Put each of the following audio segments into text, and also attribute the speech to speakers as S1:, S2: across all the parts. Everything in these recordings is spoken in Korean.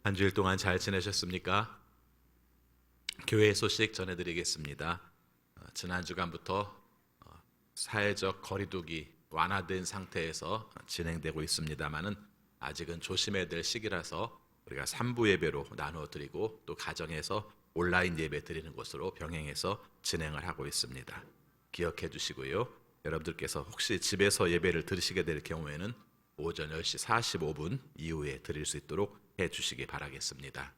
S1: 한 주일 동안 잘 지내셨습니까? 교회 소식 전해드리겠습니다. 지난 주간부터 사회적 거리두기 완화된 상태에서 진행되고 있습니다만은 아직은 조심해야 될 시기라서 우리가 3부 예배로 나누어 드리고 또 가정에서 온라인 예배 드리는 것으로 병행해서 진행을 하고 있습니다. 기억해 주시고요. 여러분들께서 혹시 집에서 예배를 드리시게 될 경우에는 오전 10시 45분 이후에 드릴 수 있도록 해 주시기 바라겠습니다.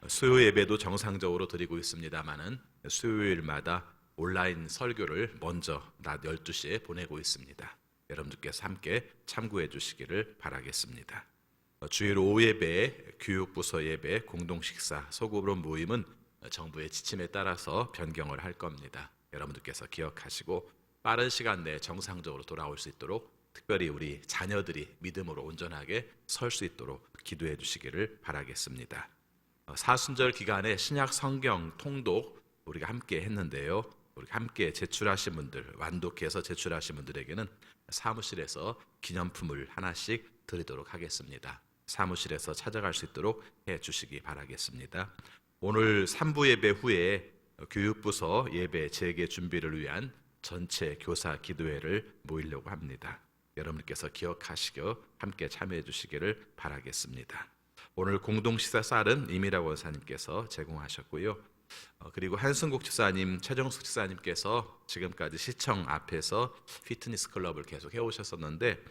S1: 수요 예배도 정상적으로 드리고 있습니다만은 수요일마다 온라인 설교를 먼저 낮 12시에 보내고 있습니다. 여러분들께서 함께 참고해 주시기를 바라겠습니다. 주일 오후 예배, 교육부서 예배, 공동식사, 소그룹 모임은 정부의 지침에 따라서 변경을 할 겁니다. 여러분들께서 기억하시고 빠른 시간 내에 정상적으로 돌아올 수 있도록 특별히 우리 자녀들이 믿음으로 온전하게 설 수 있도록 기도해 주시기를 바라겠습니다. 사순절 기간에 신약 성경 통독 우리가 함께 했는데요. 우리 함께 제출하신 분들, 완독해서 제출하신 분들에게는 사무실에서 기념품을 하나씩 드리도록 하겠습니다. 사무실에서 찾아갈 수 있도록 해 주시기 바라겠습니다. 오늘 3부 예배 후에 교육부서 예배 재개 준비를 위한 전체 교사 기도회를 모이려고 합니다. 여러분께서 기억하시고 함께 참여해 주시기를 바라겠습니다. 오늘 공동식사 쌀은 이미라 원사님께서 제공하셨고요. 그리고 한승국 집사님, 최정숙 집사님께서 지금까지 시청 앞에서 피트니스 클럽을 계속 해오셨었는데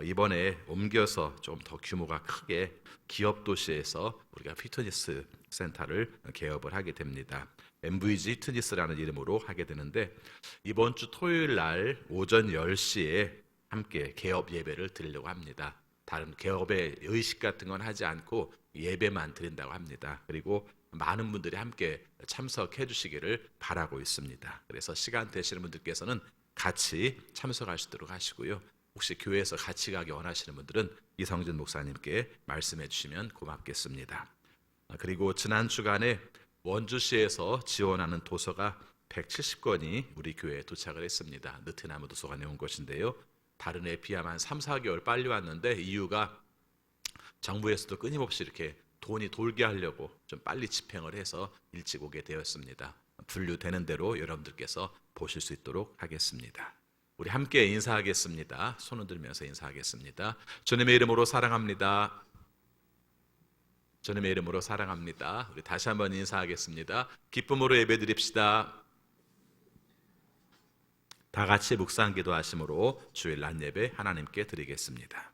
S1: 이번에 옮겨서 좀 더 규모가 크게 기업 도시에서 우리가 피트니스 센터를 개업을 하게 됩니다. MVG 피트니스라는 이름으로 하게 되는데 이번 주 토요일 날 오전 10시에 함께 개업 예배를 드리려고 합니다. 다른 개업의 의식 같은 건 하지 않고 예배만 드린다고 합니다. 그리고 많은 분들이 함께 참석해 주시기를 바라고 있습니다. 그래서 시간 되시는 분들께서는 같이 참석할 수 있도록 하시고요. 혹시 교회에서 같이 가기 원하시는 분들은 이성진 목사님께 말씀해 주시면 고맙겠습니다. 그리고 지난 주간에 원주시에서 지원하는 도서가 170권이 우리 교회에 도착을 했습니다. 느티나무 도서관에 온 것인데요. 다른 애 비하면 한 3, 4개월 빨리 왔는데 이유가 정부에서도 끊임없이 이렇게 돈이 돌게 하려고 좀 빨리 집행을 해서 일찍 오게 되었습니다. 분류되는 대로 여러분들께서 보실 수 있도록 하겠습니다. 우리 함께 인사하겠습니다. 손을 들면서 인사하겠습니다. 주님의 이름으로 사랑합니다. 주님의 이름으로 사랑합니다. 우리 다시 한번 인사하겠습니다. 기쁨으로 예배드립시다. 다 같이 묵상 기도하심으로 주일 낮 예배 하나님께 드리겠습니다.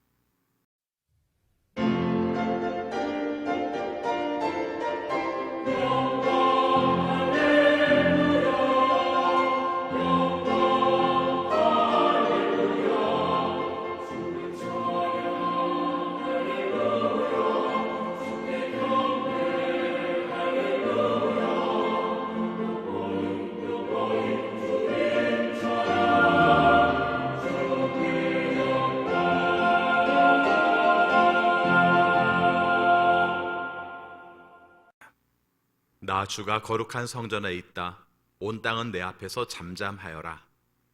S1: 나 주가 거룩한 성전에 있다. 온 땅은 내 앞에서 잠잠하여라.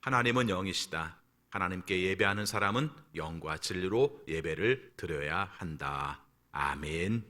S1: 하나님은 영이시다. 하나님께 예배하는 사람은 영과 진리로 예배를 드려야 한다. 아멘.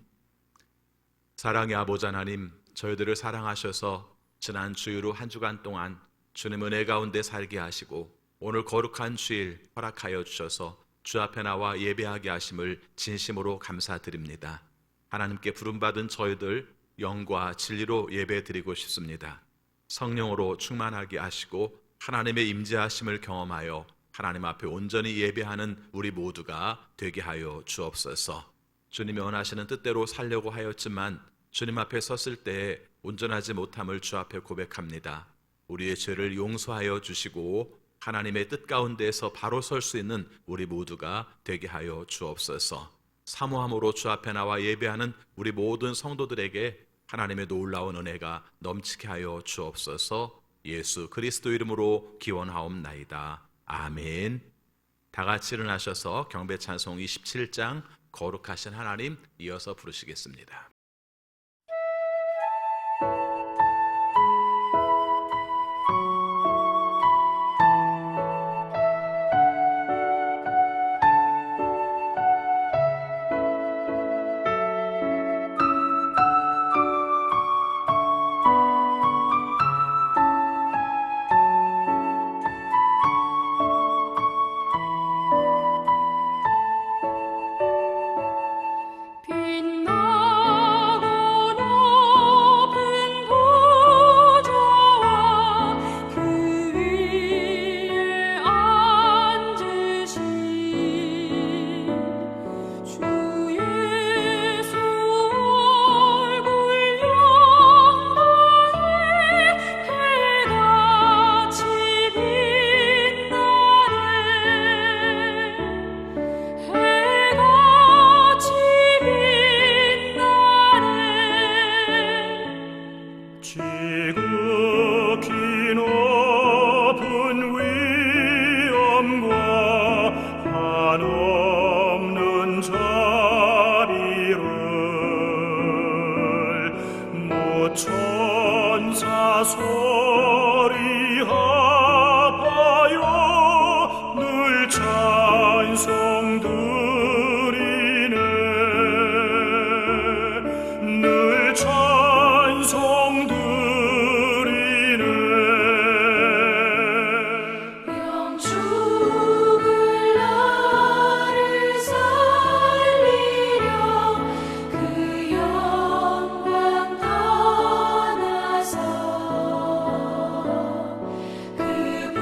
S1: 사랑의 아버지 하나님, 저희들을 사랑하셔서 지난 주일로 한 주간 동안 주님 은혜 가운데 살게 하시고 오늘 거룩한 주일 허락하여 주셔서 주 앞에 나와 예배하게 하심을 진심으로 감사드립니다. 하나님께 부름받은 저희들 영과 진리로 예배드리고 싶습니다. 성령으로 충만하게 하시고 하나님의 임재하심을 경험하여 하나님 앞에 온전히 예배하는 우리 모두가 되게 하여 주옵소서. 주님이 원하시는 뜻대로 살려고 하였지만 주님 앞에 섰을 때에 온전하지 못함을 주 앞에 고백합니다. 우리의 죄를 용서하여 주시고 하나님의 뜻 가운데에서 바로 설 수 있는 우리 모두가 되게 하여 주옵소서. 사모함으로 주 앞에 나와 예배하는 우리 모든 성도들에게 하나님의 놀라운 은혜가 넘치게 하여 주옵소서. 예수 그리스도 이름으로 기원하옵나이다. 아멘. 다 같이 일어나셔서 경배 찬송 27장 거룩하신 하나님 이어서 부르시겠습니다.
S2: 늘 찬송 드리네.
S3: 영죽을 나를 살리려 그 영광 떠나서 그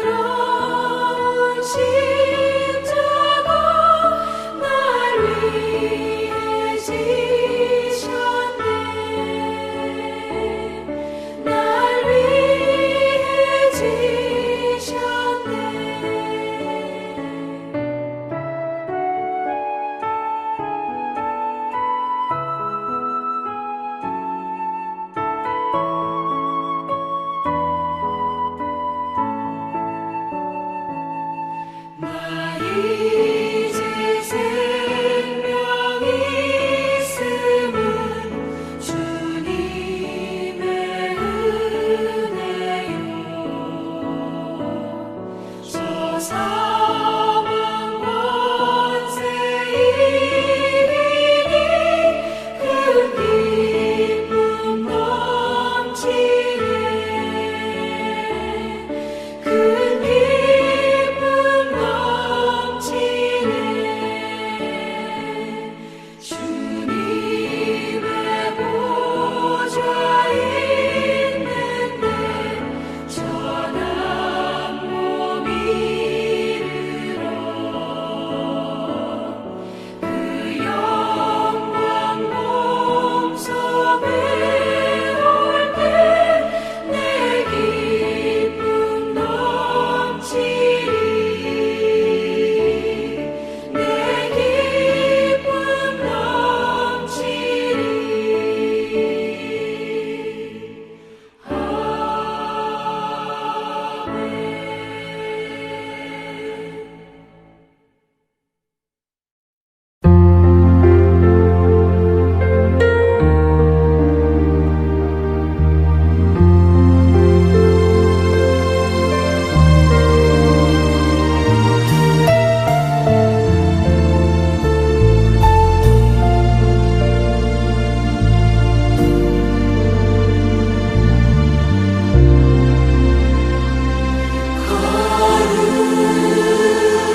S3: 부끄러운 십자가 날 위해 지셨네. 날 위해 지셨네. 나 이제 생명 있음은 주님의 은혜요. 저 사망 권세 이기니 큰 기쁨 넘치네. 큰 기쁨 넘치네. 주님의 보좌 있는데 전한 몸 이르러 그 영광 몸속에 올 때 내 기쁨 넘치리. 내 기쁨 넘치리.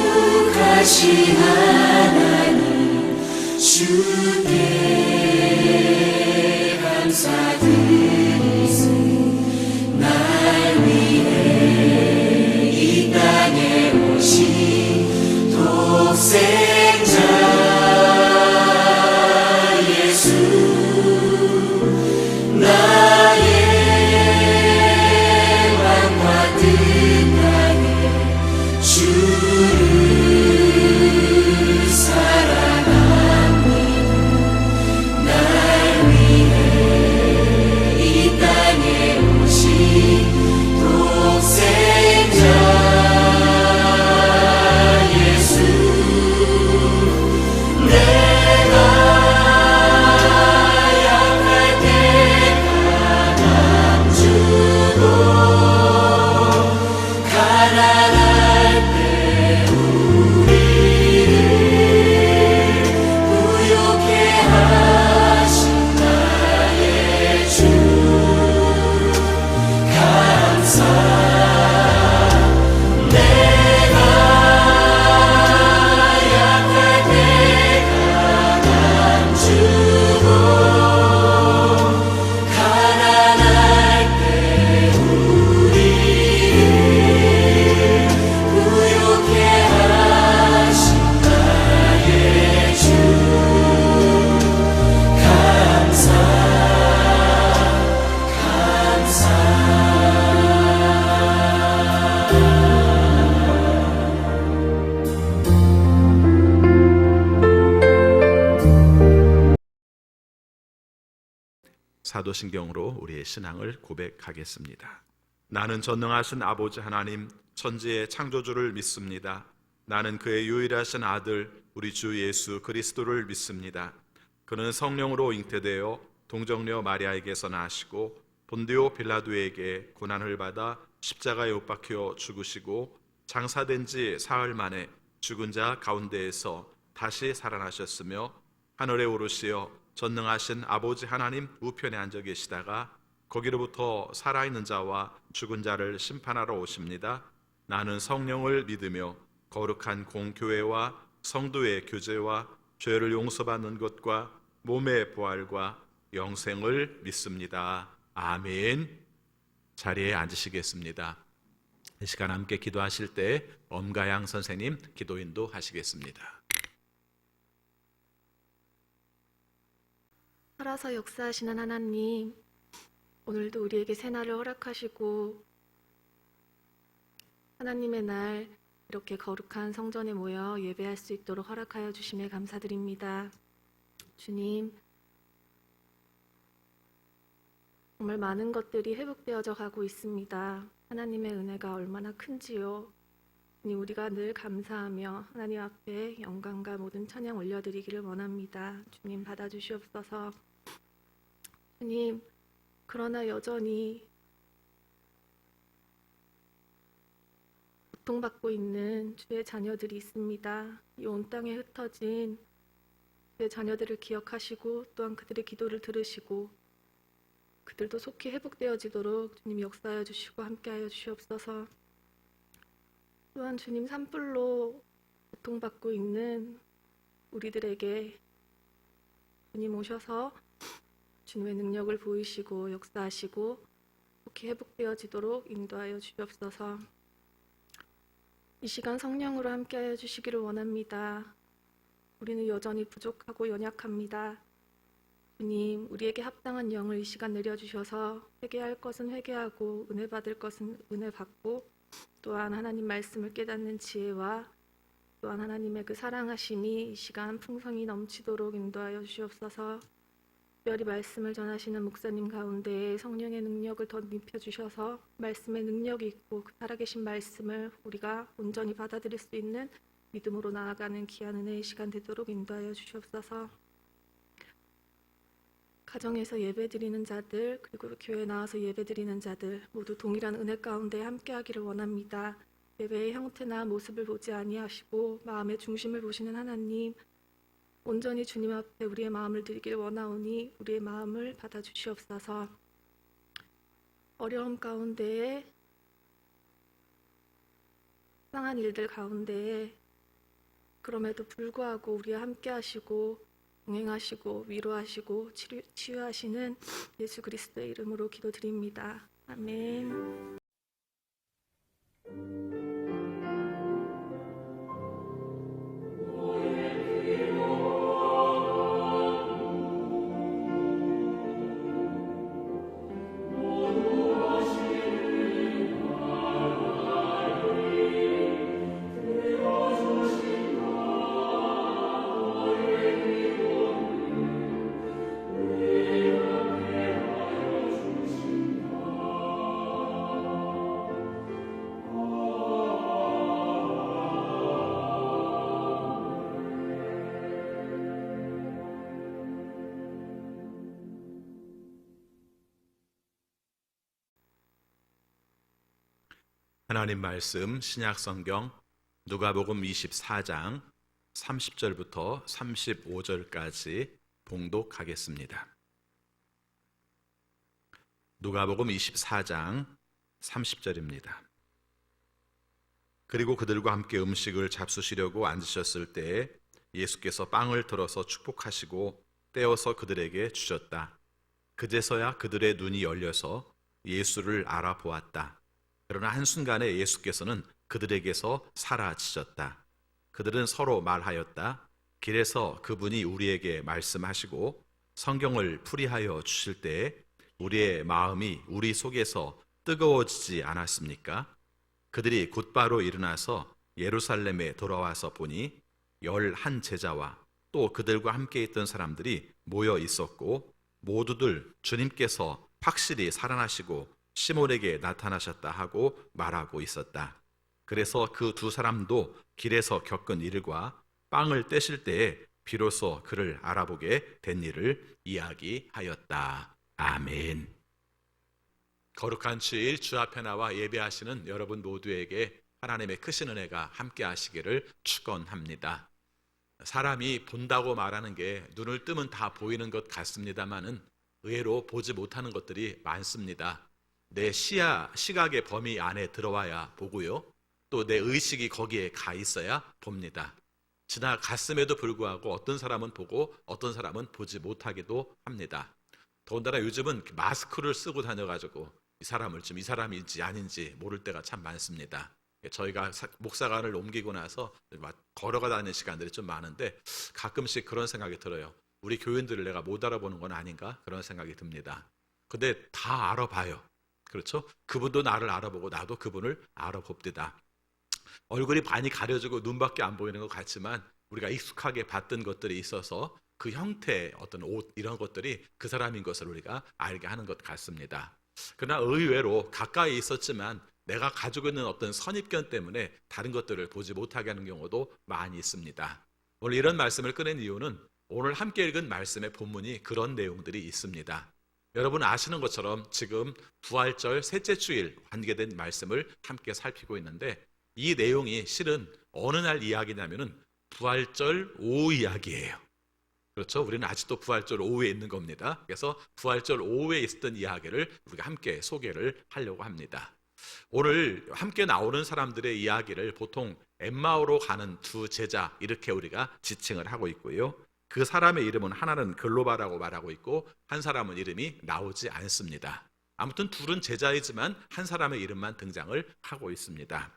S3: 거룩하신 하나님 주께 감사드리세. 날 위해 이 땅에 오신 독생자 예수, 나의 왕과 뜻하게 주를 사랑합니다. 날 위해 이 땅에 오신 독생자 예수, 내가 약할 때 가감 주고 가난할 때 우리를 부욕해 하신 나의 주, 감사. 내가 약할 때 가감 주고 가난할 때 우리를 부욕해 하신 나의 주, 감사. 감사.
S1: 사도신경으로 우리의 신앙을 고백하겠습니다. 나는 전능하신 아버지 하나님 천지의 창조주를 믿습니다. 나는 그의 유일하신 아들 우리 주 예수 그리스도를 믿습니다. 그는 성령으로 잉태되어 동정녀 마리아에게서 나시고 본디오 빌라도에게 고난을 받아 십자가에 못 박혀 죽으시고 장사된 지 사흘 만에 죽은 자 가운데에서 다시 살아나셨으며 하늘에 오르시어 전능하신 아버지 하나님 우편에 앉아 계시다가 거기로부터 살아있는 자와 죽은 자를 심판하러 오십니다. 나는 성령을 믿으며 거룩한 공교회와 성도의 교제와 죄를 용서받는 것과 몸의 부활과 영생을 믿습니다. 아멘. 자리에 앉으시겠습니다. 이 시간 함께 기도하실 때 엄가양 선생님 기도 인도하시겠습니다.
S4: 살아서 역사하시는 하나님, 오늘도 우리에게 새날을 허락하시고 하나님의 날 이렇게 거룩한 성전에 모여 예배할 수 있도록 허락하여 주심에 감사드립니다. 주님, 정말 많은 것들이 회복되어져 가고 있습니다. 하나님의 은혜가 얼마나 큰지요. 주님, 우리가 늘 감사하며 하나님 앞에 영광과 모든 찬양 올려드리기를 원합니다. 주님, 받아주시옵소서. 주님, 그러나 여전히 고통받고 있는 주의 자녀들이 있습니다. 이 온 땅에 흩어진 주의 자녀들을 기억하시고 또한 그들의 기도를 들으시고 그들도 속히 회복되어지도록 주님 역사하여 주시고 함께하여 주시옵소서. 또한 주님 산불로 고통받고 있는 우리들에게 주님 오셔서 주님의 능력을 보이시고 역사하시고 속히 회복되어지도록 인도하여 주시옵소서. 이 시간 성령으로 함께하여 주시기를 원합니다. 우리는 여전히 부족하고 연약합니다. 주님, 우리에게 합당한 영을 이 시간 내려주셔서 회개할 것은 회개하고 은혜 받을 것은 은혜 받고 또한 하나님 말씀을 깨닫는 지혜와 또한 하나님의 그 사랑하심이 이 시간 풍성히 넘치도록 인도하여 주시옵소서. 특별히 말씀을 전하시는 목사님 가운데 성령의 능력을 더 입혀주셔서 말씀의 능력이 있고 그 살아계신 말씀을 우리가 온전히 받아들일 수 있는 믿음으로 나아가는 귀한 은혜의 시간 되도록 인도하여 주시옵소서. 가정에서 예배드리는 자들 그리고 교회에 나와서 예배드리는 자들 모두 동일한 은혜 가운데 함께하기를 원합니다. 예배의 형태나 모습을 보지 아니하시고 마음의 중심을 보시는 하나님, 온전히 주님 앞에 우리의 마음을 드리기를 원하오니 우리의 마음을 받아주시옵소서. 어려움 가운데에 상한 일들 가운데에 그럼에도 불구하고 우리와 함께 하시고 동행하시고 위로하시고 치유하시는 예수 그리스도의 이름으로 기도드립니다. 아멘.
S1: 하나님 말씀 신약 성경 누가복음 24장 30절부터 35절까지 봉독하겠습니다. 누가복음 24장 30절입니다. 그리고 그들과 함께 음식을 잡수시려고 앉으셨을 때에 예수께서 빵을 들어서 축복하시고 떼어서 그들에게 주셨다. 그제서야 그들의 눈이 열려서 예수를 알아보았다. 그러나 한순간에 예수께서는 그들에게서 사라지셨다. 그들은 서로 말하였다. 길에서 그분이 우리에게 말씀하시고 성경을 풀이하여 주실 때에 우리의 마음이 우리 속에서 뜨거워지지 않았습니까? 그들이 곧바로 일어나서 예루살렘에 돌아와서 보니 11 제자와 또 그들과 함께 있던 사람들이 모여 있었고 모두들 주님께서 확실히 살아나시고 시몬에게 나타나셨다 하고 말하고 있었다. 그래서 그 두 사람도 길에서 겪은 일과 빵을 떼실 때에 비로소 그를 알아보게 된 일을 이야기하였다. 아멘. 거룩한 주일 주 앞에 나와 예배하시는 여러분 모두에게 하나님의 크신 은혜가 함께 하시기를 축원합니다. 사람이 본다고 말하는 게 눈을 뜨면 다 보이는 것 같습니다만은 의외로 보지 못하는 것들이 많습니다. 내 시각의 범위 안에 들어와야 보고요. 또 내 의식이 거기에 가 있어야 봅니다. 지나갔음에도 불구하고 어떤 사람은 보고 어떤 사람은 보지 못하기도 합니다. 더군다나 요즘은 마스크를 쓰고 다녀가지고 이 사람인지 아닌지 모를 때가 참 많습니다. 저희가 목사관을 옮기고 나서 걸어가 다니는 시간들이 좀 많은데 가끔씩 그런 생각이 들어요. 우리 교인들을 내가 못 알아보는 건 아닌가 그런 생각이 듭니다. 근데 다 알아봐요. 그렇죠? 그분도 나를 알아보고 나도 그분을 알아봅니다. 얼굴이 반이 가려지고 눈밖에 안 보이는 것 같지만 우리가 익숙하게 봤던 것들이 있어서 그 형태, 어떤 옷 이런 것들이 그 사람인 것을 우리가 알게 하는 것 같습니다. 그러나 의외로 가까이 있었지만 내가 가지고 있는 어떤 선입견 때문에 다른 것들을 보지 못하게 하는 경우도 많이 있습니다. 오늘 이런 말씀을 꺼낸 이유는 오늘 함께 읽은 말씀의 본문이 그런 내용들이 있습니다. 여러분 아시는 것처럼 지금 부활절 셋째 주일 관계된 말씀을 함께 살피고 있는데 이 내용이 실은 어느 날 이야기냐면은 부활절 오후 이야기예요. 그렇죠? 우리는 아직도 부활절 오후에 있는 겁니다. 그래서 부활절 오후에 있었던 이야기를 우리가 함께 소개를 하려고 합니다. 오늘 함께 나오는 사람들의 이야기를 보통 엠마오로 가는 두 제자 이렇게 우리가 지칭을 하고 있고요. 그 사람의 이름은 하나는 글로바라고 말하고 있고 한 사람은 이름이 나오지 않습니다. 아무튼 둘은 제자이지만 한 사람의 이름만 등장을 하고 있습니다.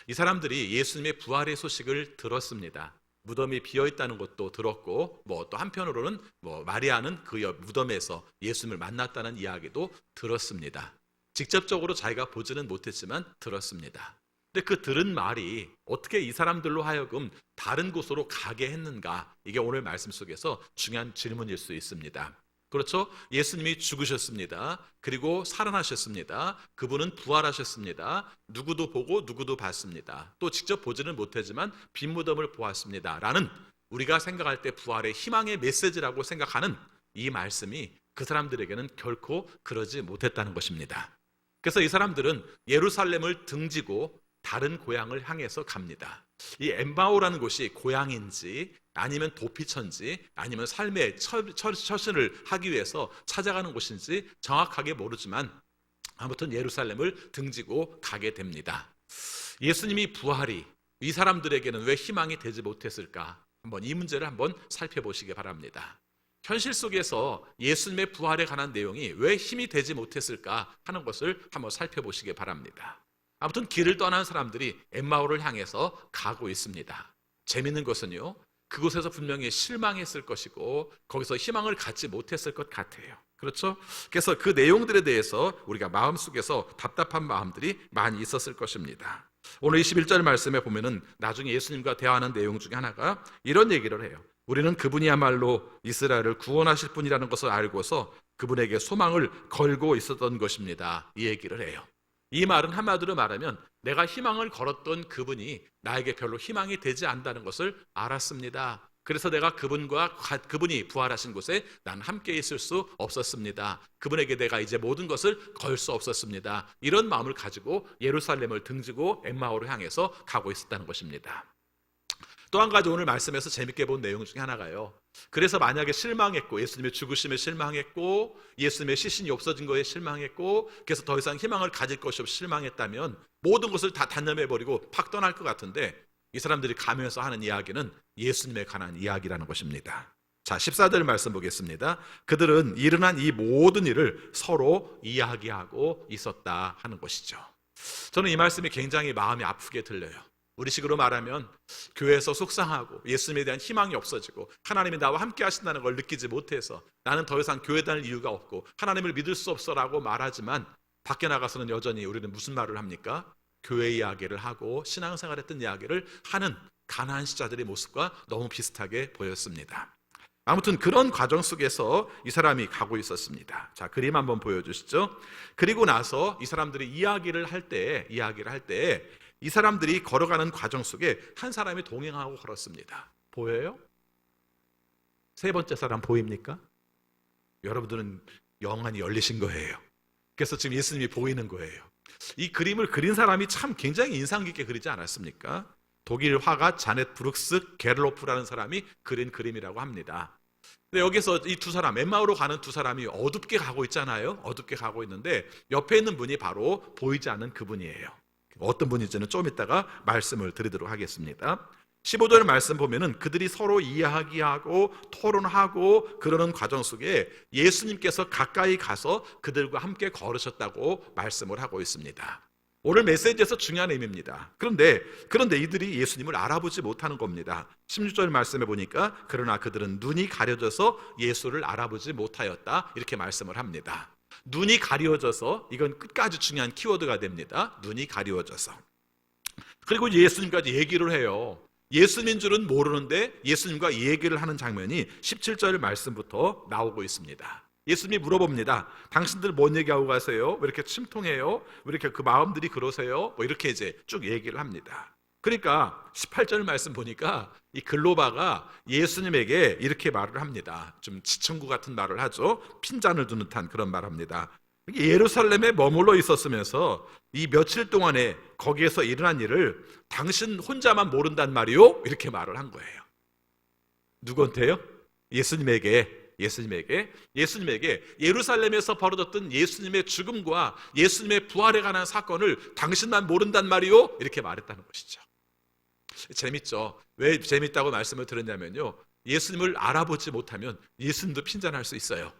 S1: 이 사람들이 예수님의 부활의 소식을 들었습니다. 무덤이 비어있다는 것도 들었고 또 한편으로는 마리아는 그 무덤에서 예수님을 만났다는 이야기도 들었습니다. 직접적으로 자기가 보지는 못했지만 들었습니다. 근데 그 들은 말이 어떻게 이 사람들로 하여금 다른 곳으로 가게 했는가? 이게 오늘 말씀 속에서 중요한 질문일 수 있습니다. 그렇죠? 예수님이 죽으셨습니다. 그리고 살아나셨습니다. 그분은 부활하셨습니다. 누구도 보고 누구도 봤습니다. 또 직접 보지는 못하지만 빈 무덤을 보았습니다. 라는 우리가 생각할 때 부활의 희망의 메시지라고 생각하는 이 말씀이 그 사람들에게는 결코 그러지 못했다는 것입니다. 그래서 이 사람들은 예루살렘을 등지고 다른 고향을 향해서 갑니다. 이 엠마오라는 곳이 고향인지 아니면 도피처인지 아니면 삶의 처신을 하기 위해서 찾아가는 곳인지 정확하게 모르지만 아무튼 예루살렘을 등지고 가게 됩니다. 예수님이 부활이 이 사람들에게는 왜 희망이 되지 못했을까? 이 문제를 한번 살펴보시기 바랍니다. 현실 속에서 예수님의 부활에 관한 내용이 왜 힘이 되지 못했을까 하는 것을 한번 살펴보시기 바랍니다. 아무튼 길을 떠난 사람들이 엠마오를 향해서 가고 있습니다. 재밌는 것은요, 그곳에서 분명히 실망했을 것이고 거기서 희망을 갖지 못했을 것 같아요. 그렇죠? 그래서 그 내용들에 대해서 우리가 마음속에서 답답한 마음들이 많이 있었을 것입니다. 오늘 21절 말씀에 보면은 나중에 예수님과 대화하는 내용 중에 하나가 이런 얘기를 해요. 우리는 그분이야말로 이스라엘을 구원하실 분이라는 것을 알고서 그분에게 소망을 걸고 있었던 것입니다. 이 얘기를 해요. 이 말은 한마디로 말하면 내가 희망을 걸었던 그분이 나에게 별로 희망이 되지 않는다는 것을 알았습니다. 그래서 내가 그분이 부활하신 곳에 난 함께 있을 수 없었습니다. 그분에게 내가 이제 모든 것을 걸 수 없었습니다. 이런 마음을 가지고 예루살렘을 등지고 엠마오를 향해서 가고 있었다는 것입니다. 또 한 가지 오늘 말씀에서 재밌게 본 내용 중에 하나가요. 그래서 만약에 실망했고 예수님의 죽으심에 실망했고 예수님의 시신이 없어진 거에 실망했고 그래서 더 이상 희망을 가질 것이 없이 실망했다면 모든 것을 다 단념해버리고 팍 떠날 것 같은데 이 사람들이 가면서 하는 이야기는 예수님에 관한 이야기라는 것입니다. 자, 14절 말씀 보겠습니다. 그들은 일어난 이 모든 일을 서로 이야기하고 있었다 하는 것이죠. 저는 이 말씀이 굉장히 마음이 아프게 들려요. 우리식으로 말하면 교회에서 속상하고 예수님에 대한 희망이 없어지고 하나님이 나와 함께 하신다는 걸 느끼지 못해서 나는 더 이상 교회 다닐 이유가 없고 하나님을 믿을 수 없어라고 말하지만 밖에 나가서는 여전히 우리는 무슨 말을 합니까? 교회 이야기를 하고 신앙생활했던 이야기를 하는 가난한 시자들의 모습과 너무 비슷하게 보였습니다. 아무튼 그런 과정 속에서 이 사람이 가고 있었습니다. 자, 그림 한번 보여주시죠. 그리고 나서 이 사람들이 이야기를 할 때 이 사람들이 걸어가는 과정 속에 한 사람이 동행하고 걸었습니다. 보여요? 세 번째 사람 보입니까? 여러분들은 영안이 열리신 거예요. 그래서 지금 예수님이 보이는 거예요. 이 그림을 그린 사람이 참 굉장히 인상 깊게 그리지 않았습니까? 독일 화가 자넷 브룩스 게를로프라는 사람이 그린 그림이라고 합니다. 근데 여기서 이 두 사람, 엠마오로 가는 두 사람이 어둡게 가고 있잖아요. 어둡게 가고 있는데 옆에 있는 분이 바로 보이지 않는 그분이에요. 어떤 분인지는 좀 이따가 말씀을 드리도록 하겠습니다. 15절 말씀 보면은 그들이 서로 이야기하고 토론하고 그러는 과정 속에 예수님께서 가까이 가서 그들과 함께 걸으셨다고 말씀을 하고 있습니다. 오늘 메시지에서 중요한 의미입니다. 그런데 이들이 예수님을 알아보지 못하는 겁니다. 16절 말씀에 보니까 그러나 그들은 눈이 가려져서 예수를 알아보지 못하였다, 이렇게 말씀을 합니다. 눈이 가려져서, 이건 끝까지 중요한 키워드가 됩니다. 눈이 가려져서. 그리고 예수님까지 얘기를 해요. 예수님인 줄은 모르는데 예수님과 얘기를 하는 장면이 17절 말씀부터 나오고 있습니다. 예수님이 물어봅니다. 당신들 뭔 얘기하고 가세요? 왜 이렇게 침통해요? 왜 이렇게 그 마음들이 그러세요? 뭐 이렇게 이제 쭉 얘기를 합니다. 그러니까 18절 말씀 보니까 이 글로바가 예수님에게 이렇게 말을 합니다. 좀 지청구 같은 말을 하죠. 핀잔을 두는 듯한 그런 말을 합니다. 예루살렘에 머물러 있었으면서 이 며칠 동안에 거기에서 일어난 일을 당신 혼자만 모른단 말이요? 이렇게 말을 한 거예요. 누구한테요? 예수님에게 예루살렘에서 벌어졌던 예수님의 죽음과 예수님의 부활에 관한 사건을 당신만 모른단 말이요? 이렇게 말했다는 것이죠. 재밌죠? 왜 재밌다고 말씀을 드렸냐면요, 예수님을 알아보지 못하면 예수님도 핀잔할 수 있어요.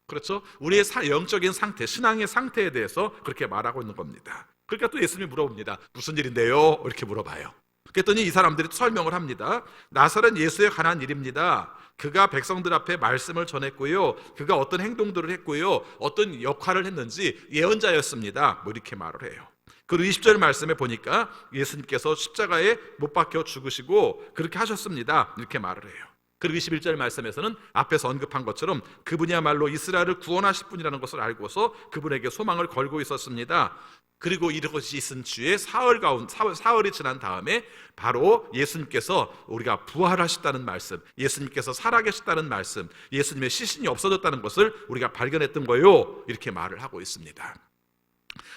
S1: 그렇죠? 우리의 영적인 상태, 신앙의 상태에 대해서 그렇게 말하고 있는 겁니다. 그러니까 또 예수님이 물어봅니다. 무슨 일인데요? 이렇게 물어봐요. 그랬더니 이 사람들이 설명을 합니다. 나사렛 예수에 관한 일입니다. 그가 백성들 앞에 말씀을 전했고요, 그가 어떤 행동들을 했고요, 어떤 역할을 했는지 예언자였습니다. 뭐 이렇게 말을 해요. 그리고 20절 말씀에 보니까 예수님께서 십자가에 못 박혀 죽으시고 그렇게 하셨습니다. 이렇게 말을 해요. 그리고 21절 말씀에서는 앞에서 언급한 것처럼 그분이야말로 이스라엘을 구원하실 분이라는 것을 알고서 그분에게 소망을 걸고 있었습니다. 그리고 이것이 있은 주에 사흘이 지난 다음에 바로 예수님께서 우리가 부활하셨다는 말씀, 예수님께서 살아계셨다는 말씀, 예수님의 시신이 없어졌다는 것을 우리가 발견했던 거예요. 이렇게 말을 하고 있습니다.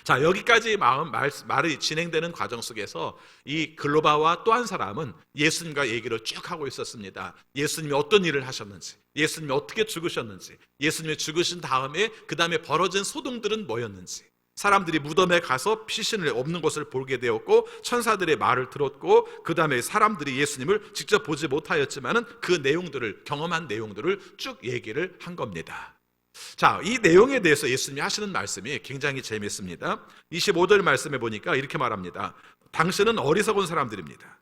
S1: 자, 여기까지 말이 진행되는 과정 속에서 이 글로바와 또 한 사람은 예수님과 얘기를 쭉 하고 있었습니다. 예수님이 어떤 일을 하셨는지, 예수님이 어떻게 죽으셨는지, 예수님이 죽으신 다음에 그 다음에 벌어진 소동들은 뭐였는지, 사람들이 무덤에 가서 시신을 없는 것을 보게 되었고 천사들의 말을 들었고 그 다음에 사람들이 예수님을 직접 보지 못하였지만은 그 내용들을, 경험한 내용들을 쭉 얘기를 한 겁니다. 자, 이 내용에 대해서 예수님이 하시는 말씀이 굉장히 재미있습니다. 25절 말씀에 보니까 이렇게 말합니다. 당신은 어리석은 사람들입니다.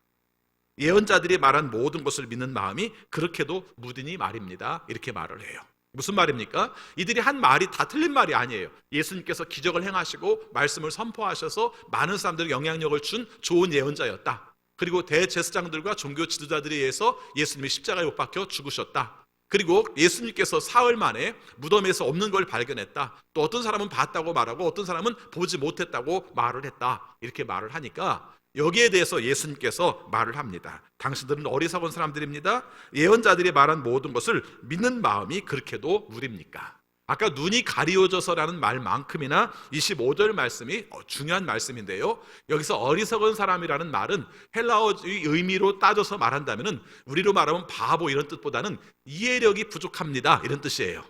S1: 예언자들이 말한 모든 것을 믿는 마음이 그렇게도 무디니 말입니다. 이렇게 말을 해요. 무슨 말입니까? 이들이 한 말이 다 틀린 말이 아니에요. 예수님께서 기적을 행하시고 말씀을 선포하셔서 많은 사람들에게 영향력을 준 좋은 예언자였다. 그리고 대제사장들과 종교 지도자들에 의해서 예수님이 십자가에 못 박혀 죽으셨다. 그리고 예수님께서 사흘 만에 무덤에서 없는 걸 발견했다. 또 어떤 사람은 봤다고 말하고 어떤 사람은 보지 못했다고 말을 했다. 이렇게 말을 하니까 여기에 대해서 예수님께서 말을 합니다. 당신들은 어리석은 사람들입니다. 예언자들이 말한 모든 것을 믿는 마음이 그렇게도 무립니까? 아까 눈이 가리워져서라는 말만큼이나 25절 말씀이 중요한 말씀인데요, 여기서 어리석은 사람이라는 말은 헬라어의 의미로 따져서 말한다면 우리로 말하면 바보 이런 뜻보다는 이해력이 부족합니다 이런 뜻이에요.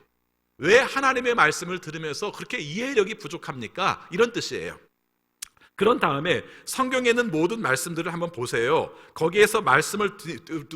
S1: 왜 하나님의 말씀을 들으면서 그렇게 이해력이 부족합니까? 이런 뜻이에요. 그런 다음에 성경에 있는 모든 말씀들을 한번 보세요. 거기에서 말씀을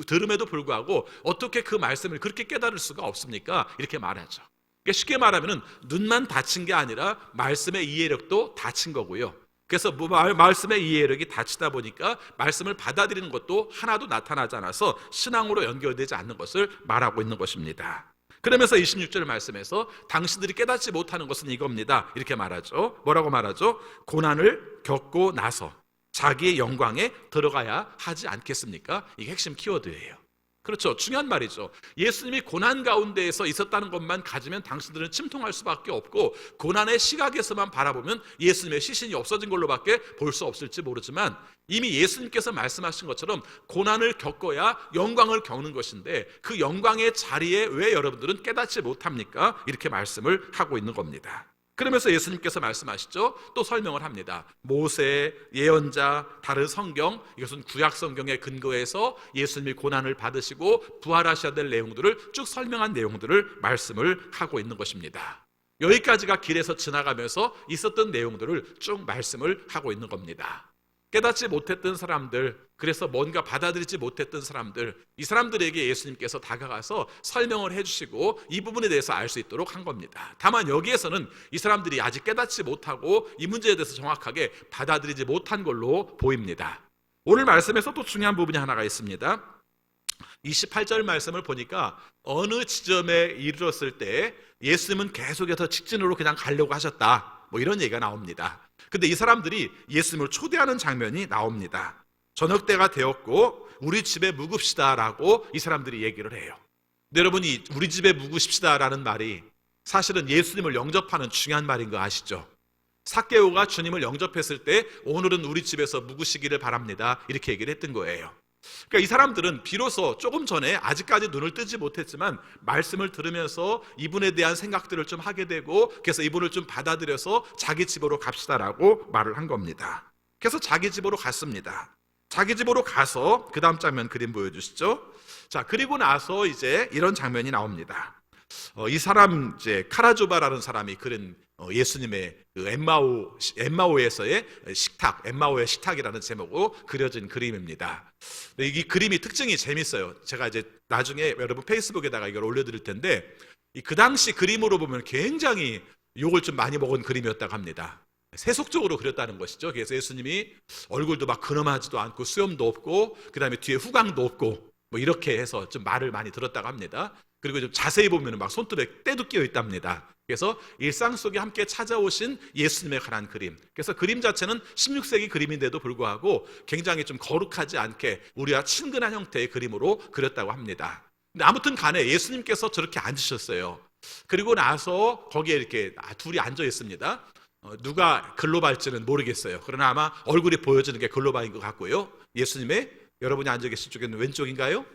S1: 들음에도 불구하고 어떻게 그 말씀을 그렇게 깨달을 수가 없습니까? 이렇게 말하죠. 쉽게 말하면 눈만 닫힌 게 아니라 말씀의 이해력도 닫힌 거고요. 그래서 말씀의 이해력이 닫히다 보니까 말씀을 받아들이는 것도 하나도 나타나지 않아서 신앙으로 연결되지 않는 것을 말하고 있는 것입니다. 그러면서 26절 말씀에서 당신들이 깨닫지 못하는 것은 이겁니다. 이렇게 말하죠. 뭐라고 말하죠? 고난을 겪고 나서 자기의 영광에 들어가야 하지 않겠습니까? 이게 핵심 키워드예요. 그렇죠. 중요한 말이죠. 예수님이 고난 가운데에서 있었다는 것만 가지면 당신들은 침통할 수밖에 없고 고난의 시각에서만 바라보면 예수님의 시신이 없어진 걸로밖에 볼 수 없을지 모르지만 이미 예수님께서 말씀하신 것처럼 고난을 겪어야 영광을 겪는 것인데 그 영광의 자리에 왜 여러분들은 깨닫지 못합니까? 이렇게 말씀을 하고 있는 겁니다. 그러면서 예수님께서 말씀하시죠. 또 설명을 합니다. 모세, 예언자, 다른 성경, 이것은 구약 성경에 근거해서 예수님이 고난을 받으시고 부활하셔야 될 내용들을 쭉 설명한 내용들을 말씀을 하고 있는 것입니다. 여기까지가 길에서 지나가면서 있었던 내용들을 쭉 말씀을 하고 있는 겁니다. 깨닫지 못했던 사람들, 그래서 뭔가 받아들이지 못했던 사람들, 이 사람들에게 예수님께서 다가가서 설명을 해주시고 이 부분에 대해서 알 수 있도록 한 겁니다. 다만 여기에서는 이 사람들이 아직 깨닫지 못하고 이 문제에 대해서 정확하게 받아들이지 못한 걸로 보입니다. 오늘 말씀에서 또 중요한 부분이 하나가 있습니다. 28절 말씀을 보니까 어느 지점에 이르렀을 때 예수님은 계속해서 직진으로 그냥 가려고 하셨다, 뭐 이런 얘기가 나옵니다. 근데 이 사람들이 예수님을 초대하는 장면이 나옵니다. 저녁 때가 되었고 우리 집에 묵읍시다 라고 이 사람들이 얘기를 해요. 근데 여러분이 우리 집에 묵으십시다 라는 말이 사실은 예수님을 영접하는 중요한 말인 거 아시죠? 삭개오가 주님을 영접했을 때 오늘은 우리 집에서 묵으시기를 바랍니다, 이렇게 얘기를 했던 거예요. 그러니까 이 사람들은 비로소 조금 전에 아직까지 눈을 뜨지 못했지만 말씀을 들으면서 이분에 대한 생각들을 좀 하게 되고, 그래서 이분을 좀 받아들여서 자기 집으로 갑시다라고 말을 한 겁니다. 그래서 자기 집으로 갔습니다. 자기 집으로 가서 그 다음 장면 그림 보여주시죠. 자, 그리고 나서 이제 이런 장면이 나옵니다. 이 사람 이제 카라조바라는 사람이 그린 예수님의 그 엠마오에서의 식탁, 엠마오의 식탁이라는 제목으로 그려진 그림입니다. 이 그림이 특징이 재밌어요. 제가 이제 나중에 여러분 페이스북에다가 이걸 올려드릴 텐데, 그 당시 그림으로 보면 굉장히 욕을 좀 많이 먹은 그림이었다고 합니다. 세속적으로 그렸다는 것이죠. 그래서 예수님이 얼굴도 막 근엄하지도 않고 수염도 없고, 그 다음에 뒤에 후광도 없고, 뭐 이렇게 해서 좀 말을 많이 들었다고 합니다. 그리고 좀 자세히 보면 막 손톱에 때도 끼어 있답니다. 그래서 일상 속에 함께 찾아오신 예수님에 관한 그림. 그래서 그림 자체는 16세기 그림인데도 불구하고 굉장히 좀 거룩하지 않게 우리와 친근한 형태의 그림으로 그렸다고 합니다. 근데 아무튼 간에 예수님께서 저렇게 앉으셨어요. 그리고 나서 거기에 이렇게 둘이 앉아 있습니다. 누가 글로발지는 모르겠어요. 그러나 아마 얼굴이 보여지는 게 글로발인 것 같고요. 예수님의 여러분이 앉아 계신 쪽에는 왼쪽인가요?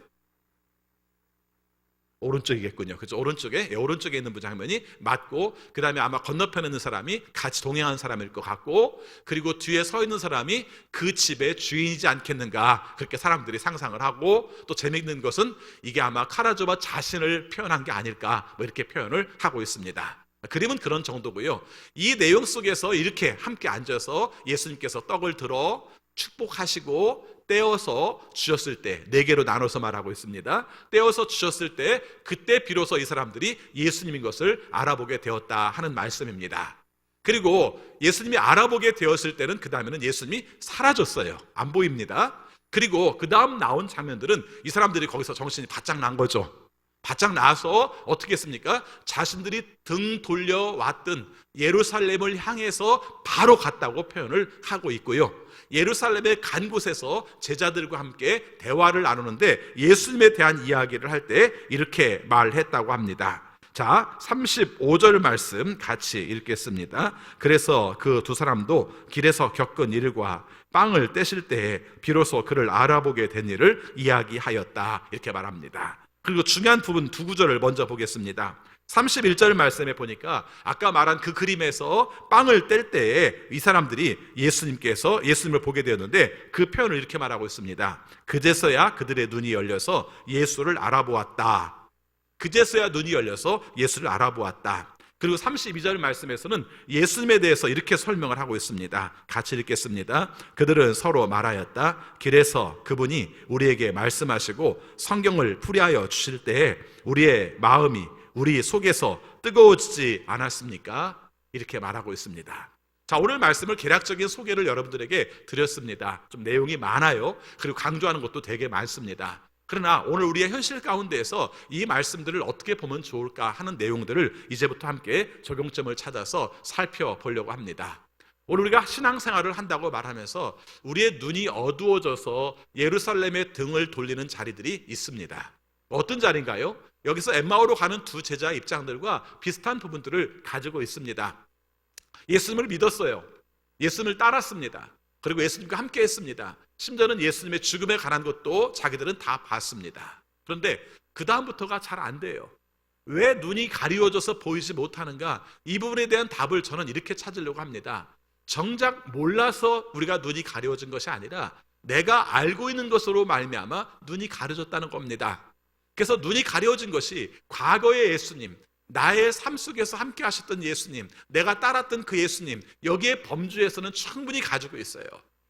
S1: 오른쪽이겠군요. 그죠? 오른쪽에 있는 분 장면이 맞고, 그 다음에 아마 건너편에 있는 사람이 같이 동행한 사람일 것 같고, 그리고 뒤에 서 있는 사람이 그 집의 주인이지 않겠는가, 그렇게 사람들이 상상을 하고, 또 재밌는 것은 이게 아마 카라조바 자신을 표현한 게 아닐까, 뭐 이렇게 표현을 하고 있습니다. 그림은 그런 정도고요. 이 내용 속에서 이렇게 함께 앉아서 예수님께서 떡을 들어 축복하시고 떼어서 주셨을 때, 4개로 나눠서 말하고 있습니다. 떼어서 주셨을 때 그때 비로소 이 사람들이 예수님인 것을 알아보게 되었다 하는 말씀입니다. 그리고 예수님이 알아보게 되었을 때는 그 다음에는 예수님이 사라졌어요. 안 보입니다. 그리고 그 다음 나온 장면들은 이 사람들이 거기서 정신이 바짝 난 거죠. 바짝 나서 어떻게 했습니까? 자신들이 등 돌려왔던 예루살렘을 향해서 바로 갔다고 표현을 하고 있고요. 예루살렘에 간 곳에서 제자들과 함께 대화를 나누는데 예수님에 대한 이야기를 할 때 이렇게 말했다고 합니다. 자, 35절 말씀 같이 읽겠습니다. 그래서 그 두 사람도 길에서 겪은 일과 빵을 떼실 때에 비로소 그를 알아보게 된 일을 이야기하였다, 이렇게 말합니다. 그리고 중요한 부분 두 구절을 먼저 보겠습니다. 31절 말씀에 보니까 아까 말한 그 그림에서 빵을 뗄 때에 이 사람들이 예수님께서 예수님을 보게 되었는데 그 표현을 이렇게 말하고 있습니다. 그제서야 그들의 눈이 열려서 예수를 알아보았다. 그제서야 눈이 열려서 예수를 알아보았다. 그리고 32절 말씀에서는 예수님에 대해서 이렇게 설명을 하고 있습니다. 같이 읽겠습니다. 그들은 서로 말하였다. 길에서 그분이 우리에게 말씀하시고 성경을 풀이하여 주실 때에 우리의 마음이 우리 속에서 뜨거워지지 않았습니까? 이렇게 말하고 있습니다. 자, 오늘 말씀을 개략적인 소개를 여러분들에게 드렸습니다. 좀 내용이 많아요. 그리고 강조하는 것도 되게 많습니다. 그러나 오늘 우리의 현실 가운데에서 이 말씀들을 어떻게 보면 좋을까 하는 내용들을 이제부터 함께 적용점을 찾아서 살펴보려고 합니다. 오늘 우리가 신앙생활을 한다고 말하면서 우리의 눈이 어두워져서 예루살렘의 등을 돌리는 자리들이 있습니다. 어떤 자리인가요? 여기서 엠마오로 가는 두 제자의 입장들과 비슷한 부분들을 가지고 있습니다. 예수님을 믿었어요. 예수님을 따랐습니다. 그리고 예수님과 함께 했습니다. 심지어는 예수님의 죽음에 관한 것도 자기들은 다 봤습니다. 그런데 그 다음부터가 잘 안 돼요. 왜 눈이 가리워져서 보이지 못하는가? 이 부분에 대한 답을 저는 이렇게 찾으려고 합니다. 정작 몰라서 우리가 눈이 가려워진 것이 아니라 내가 알고 있는 것으로 말미암아 눈이 가려졌다는 겁니다. 그래서 눈이 가려워진 것이 과거의 예수님, 나의 삶 속에서 함께 하셨던 예수님, 내가 따랐던 그 예수님, 여기에 범주에서는 충분히 가지고 있어요.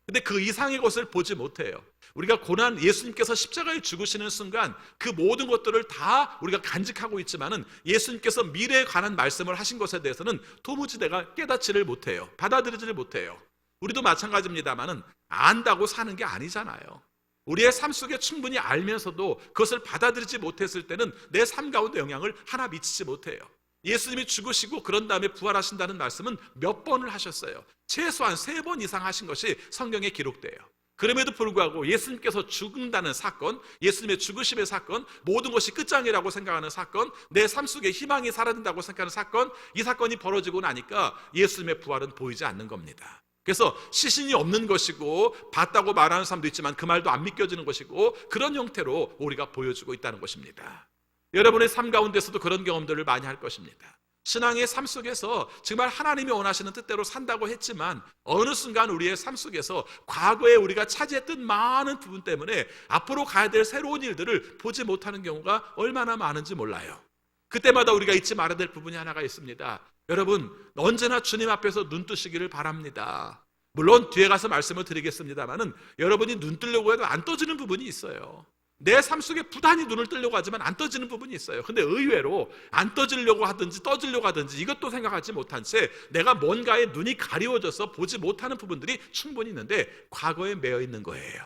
S1: 근데 그 이상의 것을 보지 못해요. 우리가 고난, 예수님께서 십자가에 죽으시는 순간 그 모든 것들을 다 우리가 간직하고 있지만은 예수님께서 미래에 관한 말씀을 하신 것에 대해서는 도무지 내가 깨닫지를 못해요. 받아들이지를 못해요. 우리도 마찬가지입니다만은 안다고 사는 게 아니잖아요. 우리의 삶 속에 충분히 알면서도 그것을 받아들이지 못했을 때는 내 삶 가운데 영향을 하나 미치지 못해요. 예수님이 죽으시고 그런 다음에 부활하신다는 말씀은 몇 번을 하셨어요. 최소한 3번 이상 하신 것이 성경에 기록돼요. 그럼에도 불구하고 예수님께서 죽는다는 사건, 예수님의 죽으심의 사건, 모든 것이 끝장이라고 생각하는 사건, 내 삶 속에 희망이 사라진다고 생각하는 사건, 이 사건이 벌어지고 나니까 예수님의 부활은 보이지 않는 겁니다. 그래서 시신이 없는 것이고 봤다고 말하는 사람도 있지만 그 말도 안 믿겨지는 것이고 그런 형태로 우리가 보여주고 있다는 것입니다. 여러분의 삶 가운데서도 그런 경험들을 많이 할 것입니다. 신앙의 삶 속에서 정말 하나님이 원하시는 뜻대로 산다고 했지만 어느 순간 우리의 삶 속에서 과거에 우리가 차지했던 많은 부분 때문에 앞으로 가야 될 새로운 일들을 보지 못하는 경우가 얼마나 많은지 몰라요. 그때마다 우리가 잊지 말아야 될 부분이 하나가 있습니다. 여러분, 언제나 주님 앞에서 눈 뜨시기를 바랍니다. 물론 뒤에 가서 말씀을 드리겠습니다만은 여러분이 눈 뜨려고 해도 안 떠지는 부분이 있어요. 내 삶 속에 부단히 눈을 뜨려고 하지만 안 떠지는 부분이 있어요. 근데 의외로 안 떠지려고 하든지 떠지려고 하든지 이것도 생각하지 못한 채 내가 뭔가에 눈이 가리워져서 보지 못하는 부분들이 충분히 있는데 과거에 매여 있는 거예요.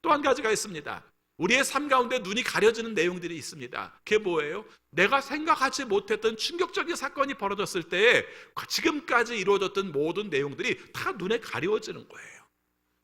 S1: 또 한 가지가 있습니다. 우리의 삶 가운데 눈이 가려지는 내용들이 있습니다. 그게 뭐예요? 내가 생각하지 못했던 충격적인 사건이 벌어졌을 때 지금까지 이루어졌던 모든 내용들이 다 눈에 가려워지는 거예요.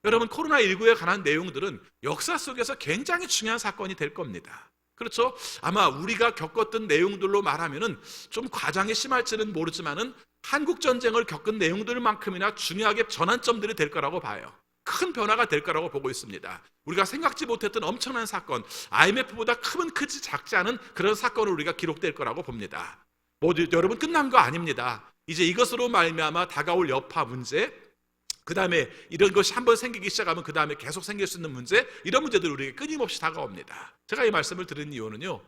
S1: 여러분, 코로나19에 관한 내용들은 역사 속에서 굉장히 중요한 사건이 될 겁니다. 그렇죠? 아마 우리가 겪었던 내용들로 말하면은 좀 과장이 심할지는 모르지만은 한국 전쟁을 겪은 내용들만큼이나 중요하게 전환점들이 될 거라고 봐요. 큰 변화가 될 거라고 보고 있습니다. 우리가 생각지 못했던 엄청난 사건, IMF보다 크면 크지 작지 않은 그런 사건을 우리가 기록될 거라고 봅니다. 모두 여러분 끝난 거 아닙니다. 이제 이것으로 말미암아 다가올 여파 문제, 그 다음에 이런 것이 한번 생기기 시작하면 그 다음에 계속 생길 수 있는 문제, 이런 문제들이 우리에게 끊임없이 다가옵니다. 제가 이 말씀을 드리는 이유는요,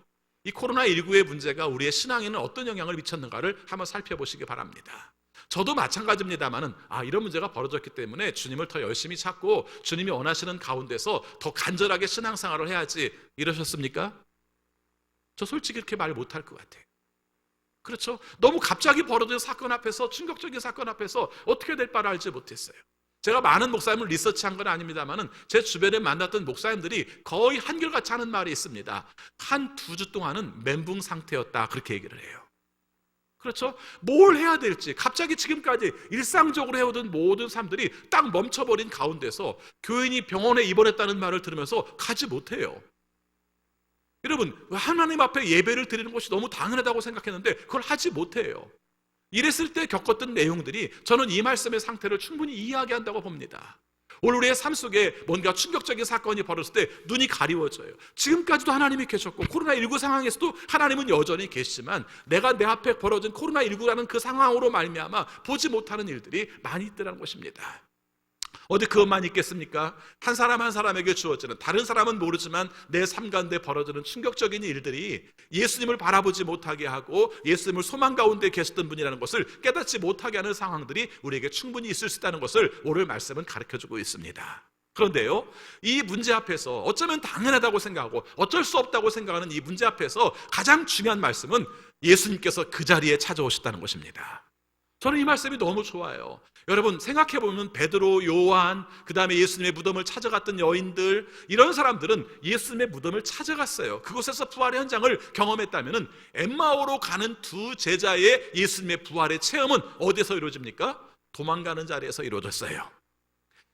S1: 이 코로나19의 문제가 우리의 신앙에는 어떤 영향을 미쳤는가를 한번 살펴보시기 바랍니다. 저도 마찬가지입니다만은 이런 문제가 벌어졌기 때문에 주님을 더 열심히 찾고 주님이 원하시는 가운데서 더 간절하게 신앙생활을 해야지 이러셨습니까? 저 솔직히 그렇게 말 못할 것 같아요. 그렇죠? 너무 갑자기 벌어진 사건 앞에서, 충격적인 사건 앞에서 어떻게 될 바를 알지 못했어요. 제가 많은 목사님을 리서치한 건 아닙니다만은 제 주변에 만났던 목사님들이 거의 한결같이 하는 말이 있습니다. 한 2주 동안은 멘붕 상태였다, 그렇게 얘기를 해요. 그렇죠? 뭘 해야 될지 갑자기 지금까지 일상적으로 해오던 모든 사람들이 딱 멈춰버린 가운데서 교인이 병원에 입원했다는 말을 들으면서 가지 못해요. 여러분, 하나님 앞에 예배를 드리는 것이 너무 당연하다고 생각했는데 그걸 하지 못해요. 이랬을 때 겪었던 내용들이 저는 이 말씀의 상태를 충분히 이해하게 봅니다. 오늘 우리의 삶 속에 뭔가 충격적인 사건이 벌어졌을 때 눈이 가리워져요. 지금까지도 하나님이 계셨고 코로나19 상황에서도 하나님은 여전히 계시지만 내가 내 앞에 벌어진 코로나19라는 그 상황으로 말미암아 보지 못하는 일들이 많이 있더라는 것입니다. 어디 그것만 있겠습니까? 한 사람 한 사람에게 주어지는, 다른 사람은 모르지만 내 삶 가운데 벌어지는 충격적인 일들이 예수님을 바라보지 못하게 하고 예수님을 소망 가운데 계셨던 분이라는 것을 깨닫지 못하게 하는 상황들이 우리에게 충분히 있을 수 있다는 것을 오늘 말씀은 가르쳐주고 있습니다. 그런데요, 이 문제 앞에서 어쩌면 당연하다고 생각하고 어쩔 수 없다고 생각하는 이 문제 앞에서 가장 중요한 말씀은 예수님께서 그 자리에 찾아오셨다는 것입니다. 저는 이 말씀이 너무 좋아요. 여러분, 생각해보면 베드로, 요한, 그 다음에 예수님의 무덤을 찾아갔던 여인들, 이런 사람들은 예수님의 무덤을 찾아갔어요. 그곳에서 부활의 현장을 경험했다면 엠마오로 가는 2 제자의 예수님의 부활의 체험은 어디서 이루어집니까? 도망가는 자리에서 이루어졌어요.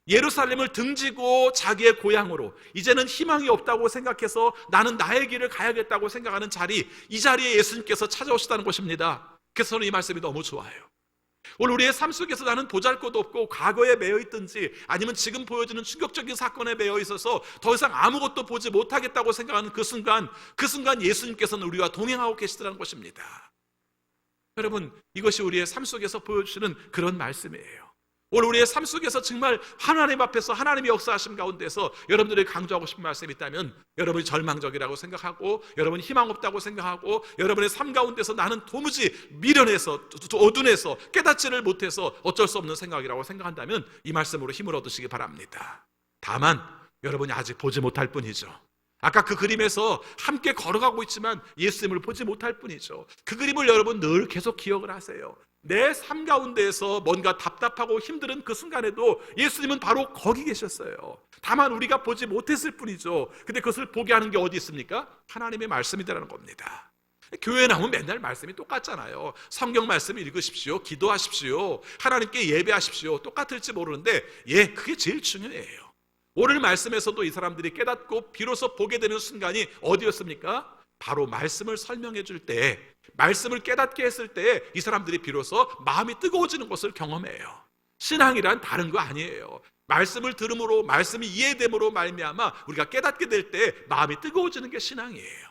S1: 예루살렘을 등지고 자기의 고향으로, 이제는 희망이 없다고 생각해서 나는 나의 길을 가야겠다고 생각하는 자리, 이 자리에 예수님께서 찾아오셨다는 것입니다. 그래서 저는 이 말씀이 너무 좋아요. 오늘 우리의 삶 속에서 나는 보잘것도 없고 과거에 매여 있든지 아니면 지금 보여지는 충격적인 사건에 매여 있어서 더 이상 아무것도 보지 못하겠다고 생각하는 그 순간 예수님께서는 우리와 동행하고 계시더라는 것입니다. 여러분, 이것이 우리의 삶 속에서 보여주시는 그런 말씀이에요. 오늘 우리의 삶 속에서 정말 하나님 앞에서 하나님의 역사하심 가운데서 여러분들이 강조하고 싶은 말씀이 있다면, 여러분이 절망적이라고 생각하고 여러분이 희망 없다고 생각하고 여러분의 삶 가운데서 나는 도무지 미련해서 어둔해서 깨닫지를 못해서 어쩔 수 없는 생각이라고 생각한다면 이 말씀으로 힘을 얻으시기 바랍니다. 다만 여러분이 아직 보지 못할 뿐이죠. 아까 그 그림에서 함께 걸어가고 있지만 예수님을 보지 못할 뿐이죠. 그 그림을 여러분 늘 계속 기억을 하세요. 내 삶 가운데에서 뭔가 답답하고 힘든 그 순간에도 예수님은 바로 거기 계셨어요. 다만 우리가 보지 못했을 뿐이죠. 근데 그것을 보게 하는 게 어디 있습니까? 하나님의 말씀이라는 겁니다. 교회 나오면 맨날 말씀이 똑같잖아요. 성경 말씀 읽으십시오, 기도하십시오, 하나님께 예배하십시오. 똑같을지 모르는데 그게 제일 중요해요. 오늘 말씀에서도 이 사람들이 깨닫고 비로소 보게 되는 순간이 어디였습니까? 바로 말씀을 설명해 줄 때, 말씀을 깨닫게 했을 때 이 사람들이 비로소 마음이 뜨거워지는 것을 경험해요. 신앙이란 다른 거 아니에요. 말씀을 들음으로, 말씀이 이해됨으로 말미암아 우리가 깨닫게 될 때 마음이 뜨거워지는 게 신앙이에요.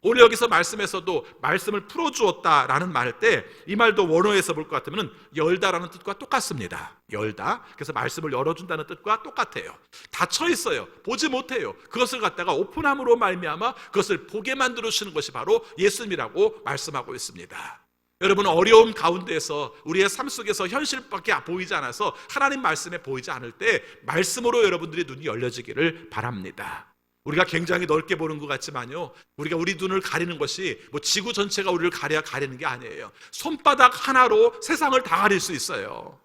S1: 오늘 여기서 말씀에서도 말씀을 풀어주었다라는 말 때 이 말도 원어에서 볼 것 같으면 열다라는 뜻과 똑같습니다. 열다, 그래서 말씀을 열어준다는 뜻과 똑같아요. 닫혀 있어요. 보지 못해요. 그것을 갖다가 오픈함으로 말미암아 그것을 보게 만들어주시는 것이 바로 예수님이라고 말씀하고 있습니다. 여러분, 어려움 가운데서 우리의 삶 속에서 현실밖에 보이지 않아서 하나님 말씀에 보이지 않을 때 말씀으로 여러분들의 눈이 열려지기를 바랍니다. 우리가 굉장히 넓게 보는 것 같지만요, 우리가 우리 눈을 가리는 것이 지구 전체가 우리를 가리는 게 아니에요. 손바닥 하나로 세상을 다 가릴 수 있어요.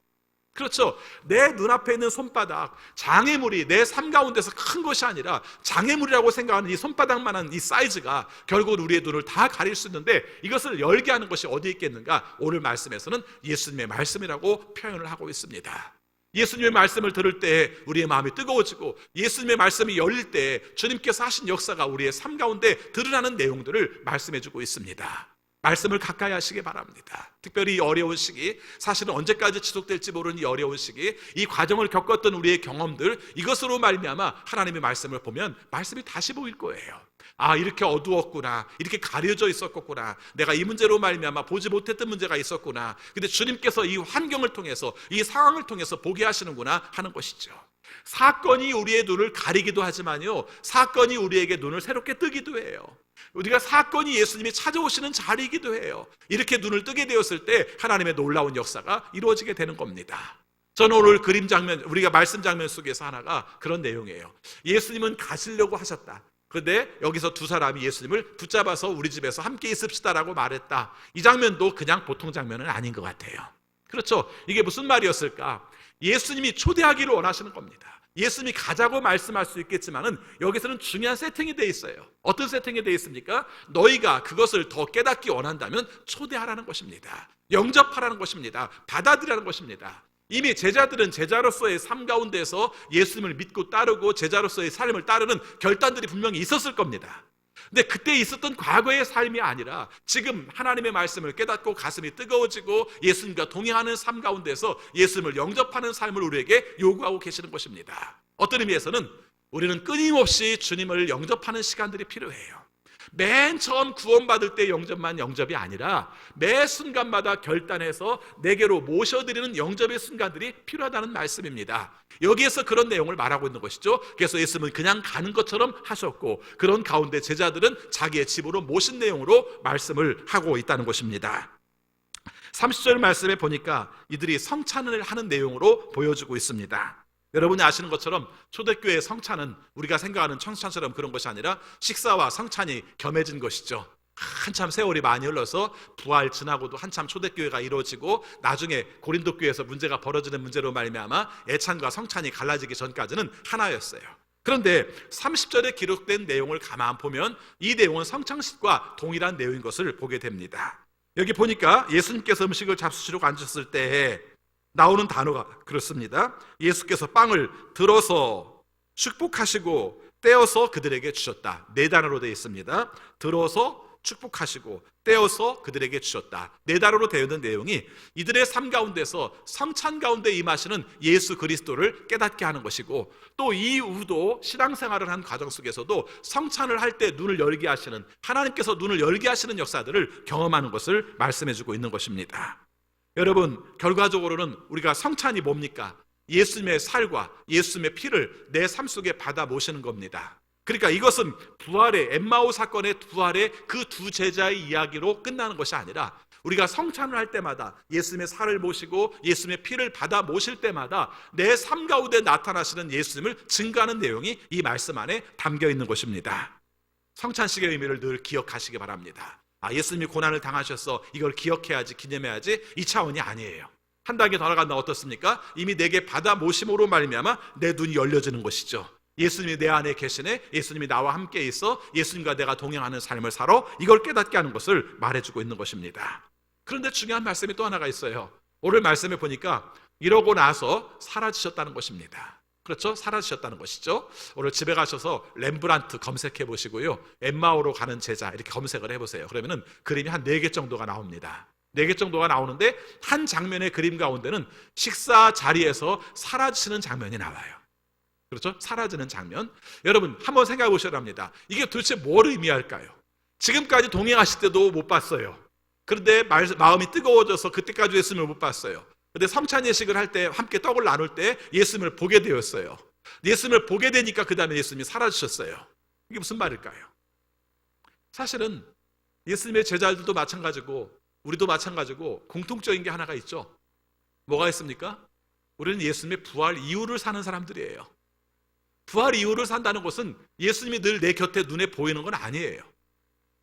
S1: 그렇죠. 내 눈앞에 있는 손바닥, 장애물이 내 삶 가운데서 큰 것이 아니라 장애물이라고 생각하는 이 손바닥만한 이 사이즈가 결국 우리의 눈을 다 가릴 수 있는데, 이것을 열게 하는 것이 어디 있겠는가? 오늘 말씀에서는 예수님의 말씀이라고 표현을 하고 있습니다. 예수님의 말씀을 들을 때 우리의 마음이 뜨거워지고 예수님의 말씀이 열릴 때 주님께서 하신 역사가 우리의 삶 가운데 드러나는 내용들을 말씀해 주고 있습니다. 말씀을 가까이 하시기 바랍니다. 특별히 이 어려운 시기, 사실은 언제까지 지속될지 모르는 이 어려운 시기, 이 과정을 겪었던 우리의 경험들, 이것으로 말미암아 하나님의 말씀을 보면 말씀이 다시 보일 거예요. 아, 이렇게 어두웠구나, 이렇게 가려져 있었구나, 내가 이 문제로 말미암아 보지 못했던 문제가 있었구나, 근데 주님께서 이 환경을 통해서, 이 상황을 통해서 보게 하시는구나 하는 것이죠. 사건이 우리의 눈을 가리기도 하지만요, 사건이 우리에게 눈을 새롭게 뜨기도 해요. 우리가 사건이 예수님이 찾아오시는 자리이기도 해요. 이렇게 눈을 뜨게 되었을 때 하나님의 놀라운 역사가 이루어지게 되는 겁니다. 저는 오늘 그림 장면, 우리가 말씀 장면 속에서 하나가 그런 내용이에요. 예수님은 가시려고 하셨다. 그런데 여기서 두 사람이 예수님을 붙잡아서 우리 집에서 함께 있읍시다라고 말했다. 이 장면도 그냥 보통 장면은 아닌 것 같아요. 그렇죠? 이게 무슨 말이었을까? 예수님이 초대하기를 원하시는 겁니다. 예수님이 가자고 말씀할 수 있겠지만은 여기서는 중요한 세팅이 되어 있어요. 어떤 세팅이 되어 있습니까? 너희가 그것을 더 깨닫기 원한다면 초대하라는 것입니다. 영접하라는 것입니다. 받아들이라는 것입니다. 이미 제자들은 제자로서의 삶 가운데서 예수님을 믿고 따르고 제자로서의 삶을 따르는 결단들이 분명히 있었을 겁니다. 근데 그때 있었던 과거의 삶이 아니라 지금 하나님의 말씀을 깨닫고 가슴이 뜨거워지고 예수님과 동행하는 삶 가운데서 예수님을 영접하는 삶을 우리에게 요구하고 계시는 것입니다. 어떤 의미에서는 우리는 끊임없이 주님을 영접하는 시간들이 필요해요. 맨 처음 구원받을 때 영접이 아니라 매 순간마다 결단해서 내게로 모셔드리는 영접의 순간들이 필요하다는 말씀입니다. 여기에서 그런 내용을 말하고 있는 것이죠. 그래서 예수님은 그냥 가는 것처럼 하셨고, 그런 가운데 제자들은 자기의 집으로 모신 내용으로 말씀을 하고 있다는 것입니다. 30절 말씀에 보니까 이들이 성찬을 하는 내용으로 보여주고 있습니다. 여러분이 아시는 것처럼 초대교회의 성찬은 우리가 생각하는 성찬처럼 그런 것이 아니라 식사와 성찬이 겸해진 것이죠. 한참 세월이 많이 흘러서 부활 지나고도 한참 초대교회가 이루어지고 나중에 고린도 교회에서 문제가 벌어지는 문제로 말미암아 예찬과 성찬이 갈라지기 전까지는 하나였어요. 그런데 30절에 기록된 내용을 가만 보면 이 내용은 성찬식과 동일한 내용인 것을 보게 됩니다. 여기 보니까 예수님께서 음식을 잡수시려고 앉으셨을 때 나오는 단어가 그렇습니다. 예수께서 빵을 들어서 축복하시고 떼어서 그들에게 주셨다. 네 단어로 되어 있습니다. 들어서, 축복하시고 떼어서 그들에게 주셨다. 4단어로 되어 있는 내용이 이들의 삶 가운데서 성찬 가운데 임하시는 예수 그리스도를 깨닫게 하는 것이고, 또 이후도 신앙생활을 한 과정 속에서도 성찬을 할 때 눈을 열게 하시는, 하나님께서 눈을 열게 하시는 역사들을 경험하는 것을 말씀해주고 있는 것입니다. 여러분, 결과적으로는 우리가 성찬이 뭡니까? 예수님의 살과 예수님의 피를 내 삶 속에 받아 모시는 겁니다. 그러니까 이것은 부활의, 엠마오 사건의 부활의 그 두 제자의 이야기로 끝나는 것이 아니라, 우리가 성찬을 할 때마다 예수님의 살을 모시고 예수님의 피를 받아 모실 때마다 내 삶 가운데 나타나시는 예수님을 증거하는 내용이 이 말씀 안에 담겨 있는 것입니다. 성찬식의 의미를 늘 기억하시기 바랍니다. 예수님이 고난을 당하셔서 이걸 기억해야지, 기념해야지, 이 차원이 아니에요. 한 단계 더 나간다. 어떻습니까? 이미 내게 받아 모심으로 말미암아 내 눈이 열려지는 것이죠. 예수님이 내 안에 계시네, 예수님이 나와 함께 있어, 예수님과 내가 동행하는 삶을 살아, 이걸 깨닫게 하는 것을 말해주고 있는 것입니다. 그런데 중요한 말씀이 또 하나가 있어요. 오늘 말씀에 보니까 이러고 나서 사라지셨다는 것입니다. 그렇죠? 사라지셨다는 것이죠. 오늘 집에 가셔서 렘브란트 검색해 보시고요, 엠마오로 가는 제자 이렇게 검색을 해보세요. 그러면은 그림이 한 4개 정도가 나옵니다. 4개 정도가 나오는데, 한 장면의 그림 가운데는 식사 자리에서 사라지시는 장면이 나와요. 그렇죠? 사라지는 장면. 여러분, 한번 생각해 보셔야 합니다. 이게 도대체 뭘 의미할까요? 지금까지 동행하실 때도 못 봤어요. 그런데 마음이 뜨거워져서 그때까지 예수님을 못 봤어요. 그런데 성찬 예식을 할 때, 함께 떡을 나눌 때 예수님을 보게 되었어요. 예수님을 보게 되니까 그 다음에 예수님이 사라지셨어요. 이게 무슨 말일까요? 사실은 예수님의 제자들도 마찬가지고 우리도 마찬가지고 공통적인 게 하나가 있죠. 뭐가 있습니까? 우리는 예수님의 부활 이후를 사는 사람들이에요. 부활 이후를 산다는 것은 예수님이 늘 내 곁에 눈에 보이는 건 아니에요.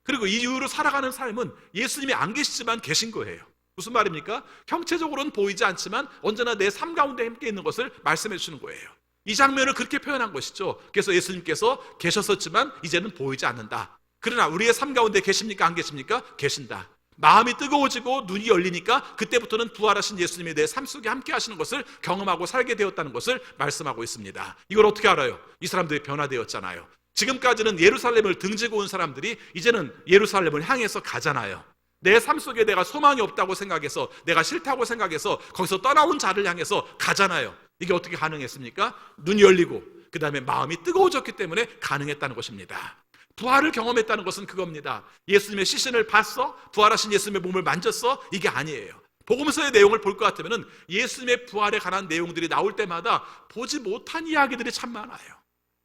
S1: 그리고 이 이후로 살아가는 삶은 예수님이 안 계시지만 계신 거예요. 무슨 말입니까? 형체적으로는 보이지 않지만 언제나 내 삶 가운데 함께 있는 것을 말씀해 주시는 거예요. 이 장면을 그렇게 표현한 것이죠. 그래서 예수님께서 계셨었지만 이제는 보이지 않는다. 그러나 우리의 삶 가운데 계십니까? 안 계십니까? 계신다. 마음이 뜨거워지고 눈이 열리니까 그때부터는 부활하신 예수님이 내 삶 속에 함께 하시는 것을 경험하고 살게 되었다는 것을 말씀하고 있습니다. 이걸 어떻게 알아요? 이 사람들이 변화되었잖아요. 지금까지는 예루살렘을 등지고 온 사람들이 이제는 예루살렘을 향해서 가잖아요. 내 삶 속에 내가 소망이 없다고 생각해서, 내가 싫다고 생각해서 거기서 떠나온 자를 향해서 가잖아요. 이게 어떻게 가능했습니까? 눈이 열리고 그 다음에 마음이 뜨거워졌기 때문에 가능했다는 것입니다. 부활을 경험했다는 것은 그겁니다. 예수님의 시신을 봤어? 부활하신 예수님의 몸을 만졌어? 이게 아니에요. 복음서의 내용을 볼 것 같으면 예수님의 부활에 관한 내용들이 나올 때마다 보지 못한 이야기들이 참 많아요.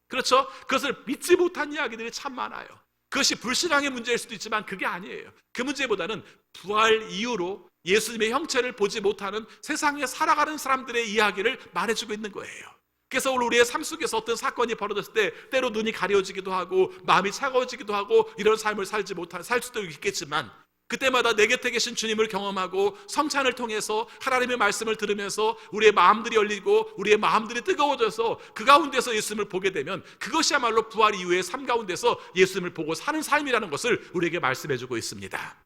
S1: 그렇죠? 그것을 믿지 못한 이야기들이 참 많아요. 그것이 불신앙의 문제일 수도 있지만 그게 아니에요. 그 문제보다는 부활 이후로 예수님의 형체를 보지 못하는 세상에 살아가는 사람들의 이야기를 말해주고 있는 거예요. 그래서 우리의 삶 속에서 어떤 사건이 벌어졌을 때 때로 눈이 가려지기도 하고 마음이 차가워지기도 하고 이런 삶을 살 수도 있겠지만, 그때마다 내 곁에 계신 주님을 경험하고 성찬을 통해서 하나님의 말씀을 들으면서 우리의 마음들이 열리고 우리의 마음들이 뜨거워져서 그 가운데서 예수님을 보게 되면 그것이야말로 부활 이후의 삶 가운데서 예수님을 보고 사는 삶이라는 것을 우리에게 말씀해주고 있습니다.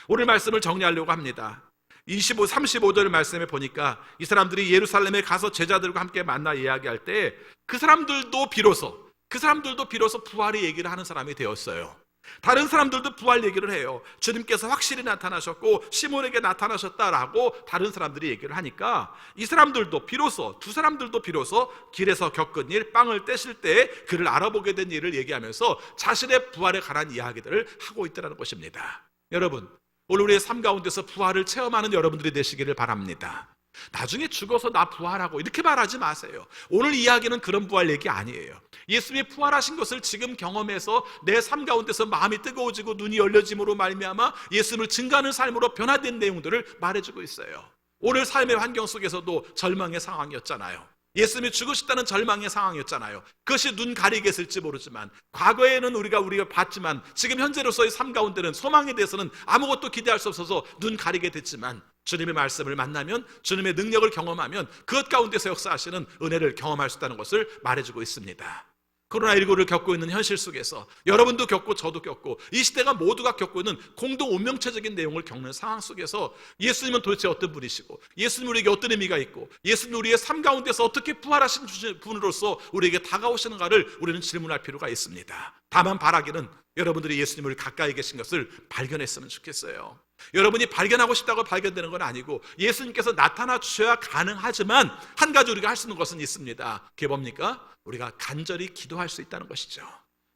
S1: 오늘 말씀을 정리하려고 합니다. 35절 말씀에 보니까 이 사람들이 예루살렘에 가서 제자들과 함께 만나 이야기할 때 그 사람들도 비로소 부활의 얘기를 하는 사람이 되었어요. 다른 사람들도 부활 얘기를 해요. 주님께서 확실히 나타나셨고 시몬에게 나타나셨다라고 다른 사람들이 얘기를 하니까 이 사람들도 비로소, 두 사람들도 비로소 길에서 겪은 일, 빵을 떼실 때 그를 알아보게 된 일을 얘기하면서 자신의 부활에 관한 이야기들을 하고 있다는 것입니다. 여러분, 오늘 우리의 삶 가운데서 부활을 체험하는 여러분들이 되시기를 바랍니다. 나중에 죽어서 나 부활하고 이렇게 말하지 마세요. 오늘 이야기는 그런 부활 얘기 아니에요. 예수님이 부활하신 것을 지금 경험해서 내 삶 가운데서 마음이 뜨거워지고 눈이 열려짐으로 말미암아 예수님을 증거하는 삶으로 변화된 내용들을 말해주고 있어요. 오늘 삶의 환경 속에서도 절망의 상황이었잖아요. 예수님이 죽으셨다는 절망의 상황이었잖아요. 그것이 눈 가리게 했을지 모르지만, 과거에는 우리가 봤지만 지금 현재로서의 삶 가운데는 소망에 대해서는 아무것도 기대할 수 없어서 눈 가리게 됐지만, 주님의 말씀을 만나면, 주님의 능력을 경험하면 그것 가운데서 역사하시는 은혜를 경험할 수 있다는 것을 말해주고 있습니다. 코로나19를 겪고 있는 현실 속에서 여러분도 겪고 저도 겪고 이 시대가 모두가 겪고 있는 공동 운명체적인 내용을 겪는 상황 속에서 예수님은 도대체 어떤 분이시고, 예수님 우리에게 어떤 의미가 있고, 예수님 우리의 삶 가운데서 어떻게 부활하신 분으로서 우리에게 다가오시는가를 우리는 질문할 필요가 있습니다. 다만 바라기는 여러분들이 예수님을 가까이 계신 것을 발견했으면 좋겠어요. 여러분이 발견하고 싶다고 발견되는 건 아니고 예수님께서 나타나 주셔야 가능하지만 한 가지 우리가 할 수 있는 것은 있습니다. 그게 뭡니까? 우리가 간절히 기도할 수 있다는 것이죠.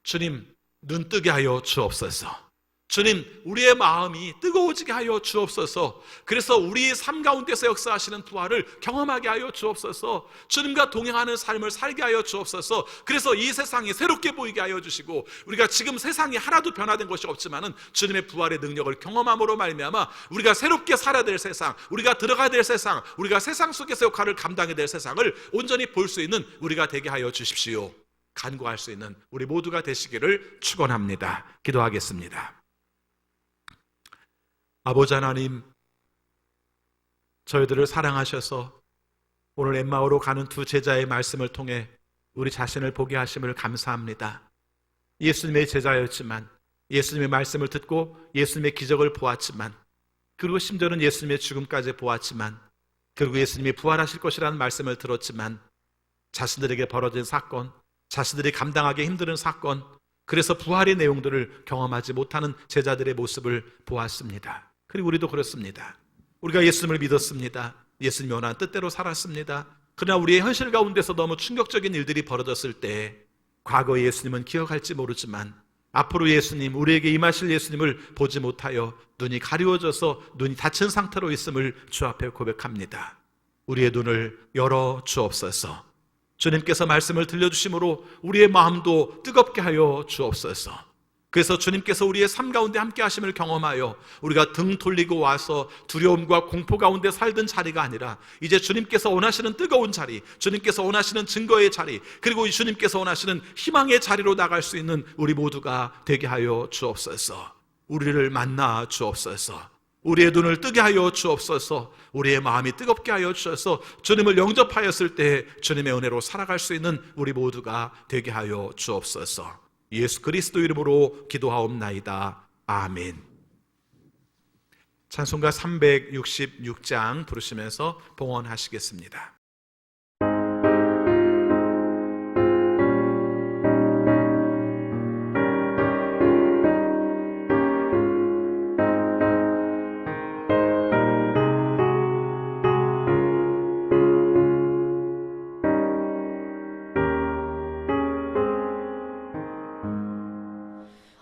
S1: 주님, 눈 뜨게 하여 주옵소서. 주님, 우리의 마음이 뜨거워지게 하여 주옵소서. 그래서 우리의 삶 가운데서 역사하시는 부활을 경험하게 하여 주옵소서. 주님과 동행하는 삶을 살게 하여 주옵소서. 그래서 이 세상이 새롭게 보이게 하여 주시고, 우리가 지금 세상이 하나도 변화된 것이 없지만은 주님의 부활의 능력을 경험함으로 말미암아 우리가 새롭게 살아야 될 세상, 우리가 들어가야 될 세상, 우리가 세상 속에서 역할을 감당해야 될 세상을 온전히 볼 수 있는 우리가 되게 하여 주십시오. 간구할 수 있는 우리 모두가 되시기를 축원합니다. 기도하겠습니다. 아버지 하나님, 저희들을 사랑하셔서 오늘 엠마오로 가는 두 제자의 말씀을 통해 우리 자신을 보게 하심을 감사합니다. 예수님의 제자였지만, 예수님의 말씀을 듣고 예수님의 기적을 보았지만, 그리고 심지어는 예수님의 죽음까지 보았지만, 그리고 예수님이 부활하실 것이라는 말씀을 들었지만, 자신들에게 벌어진 사건, 자신들이 감당하기 힘든 사건, 그래서 부활의 내용들을 경험하지 못하는 제자들의 모습을 보았습니다. 그리고 우리도 그렇습니다. 우리가 예수님을 믿었습니다. 예수님이 원하는 뜻대로 살았습니다. 그러나 우리의 현실 가운데서 너무 충격적인 일들이 벌어졌을 때 과거의 예수님은 기억할지 모르지만 앞으로 예수님, 우리에게 임하실 예수님을 보지 못하여 눈이 가리워져서 눈이 닫힌 상태로 있음을 주 앞에 고백합니다. 우리의 눈을 열어 주옵소서. 주님께서 말씀을 들려주심으로 우리의 마음도 뜨겁게 하여 주옵소서. 그래서 주님께서 우리의 삶 가운데 함께 하심을 경험하여 우리가 등 돌리고 와서 두려움과 공포 가운데 살던 자리가 아니라 이제 주님께서 원하시는 뜨거운 자리, 주님께서 원하시는 증거의 자리, 그리고 주님께서 원하시는 희망의 자리로 나갈 수 있는 우리 모두가 되게 하여 주옵소서. 우리를 만나 주옵소서. 우리의 눈을 뜨게 하여 주옵소서. 우리의 마음이 뜨겁게 하여 주셔서 주님을 영접하였을 때 주님의 은혜로 살아갈 수 있는 우리 모두가 되게 하여 주옵소서. 예수 그리스도 이름으로 기도하옵나이다. 아멘. 찬송가 366장 부르시면서 봉헌하시겠습니다.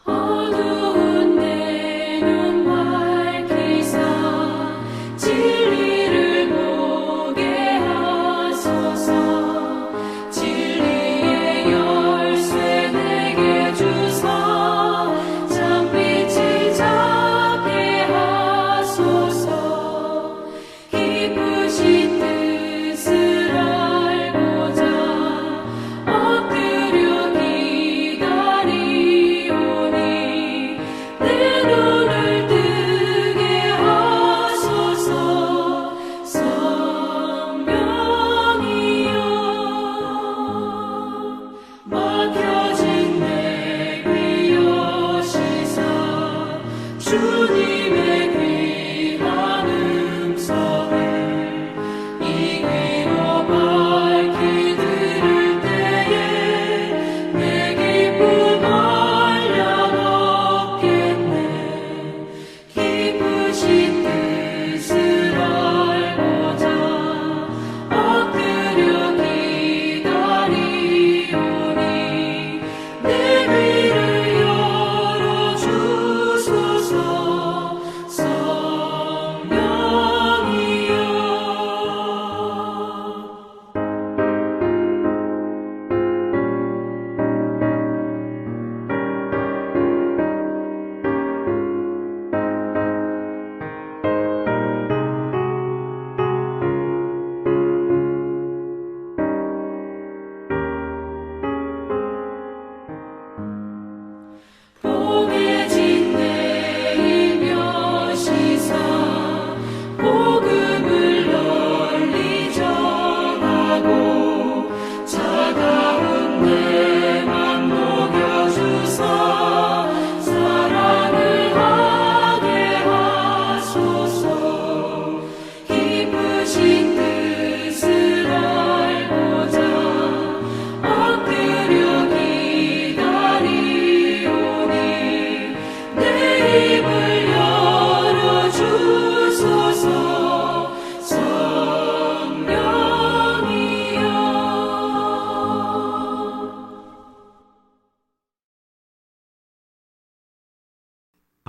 S3: 어두운 내 눈 밝히사 진리를 보게 하옵소서.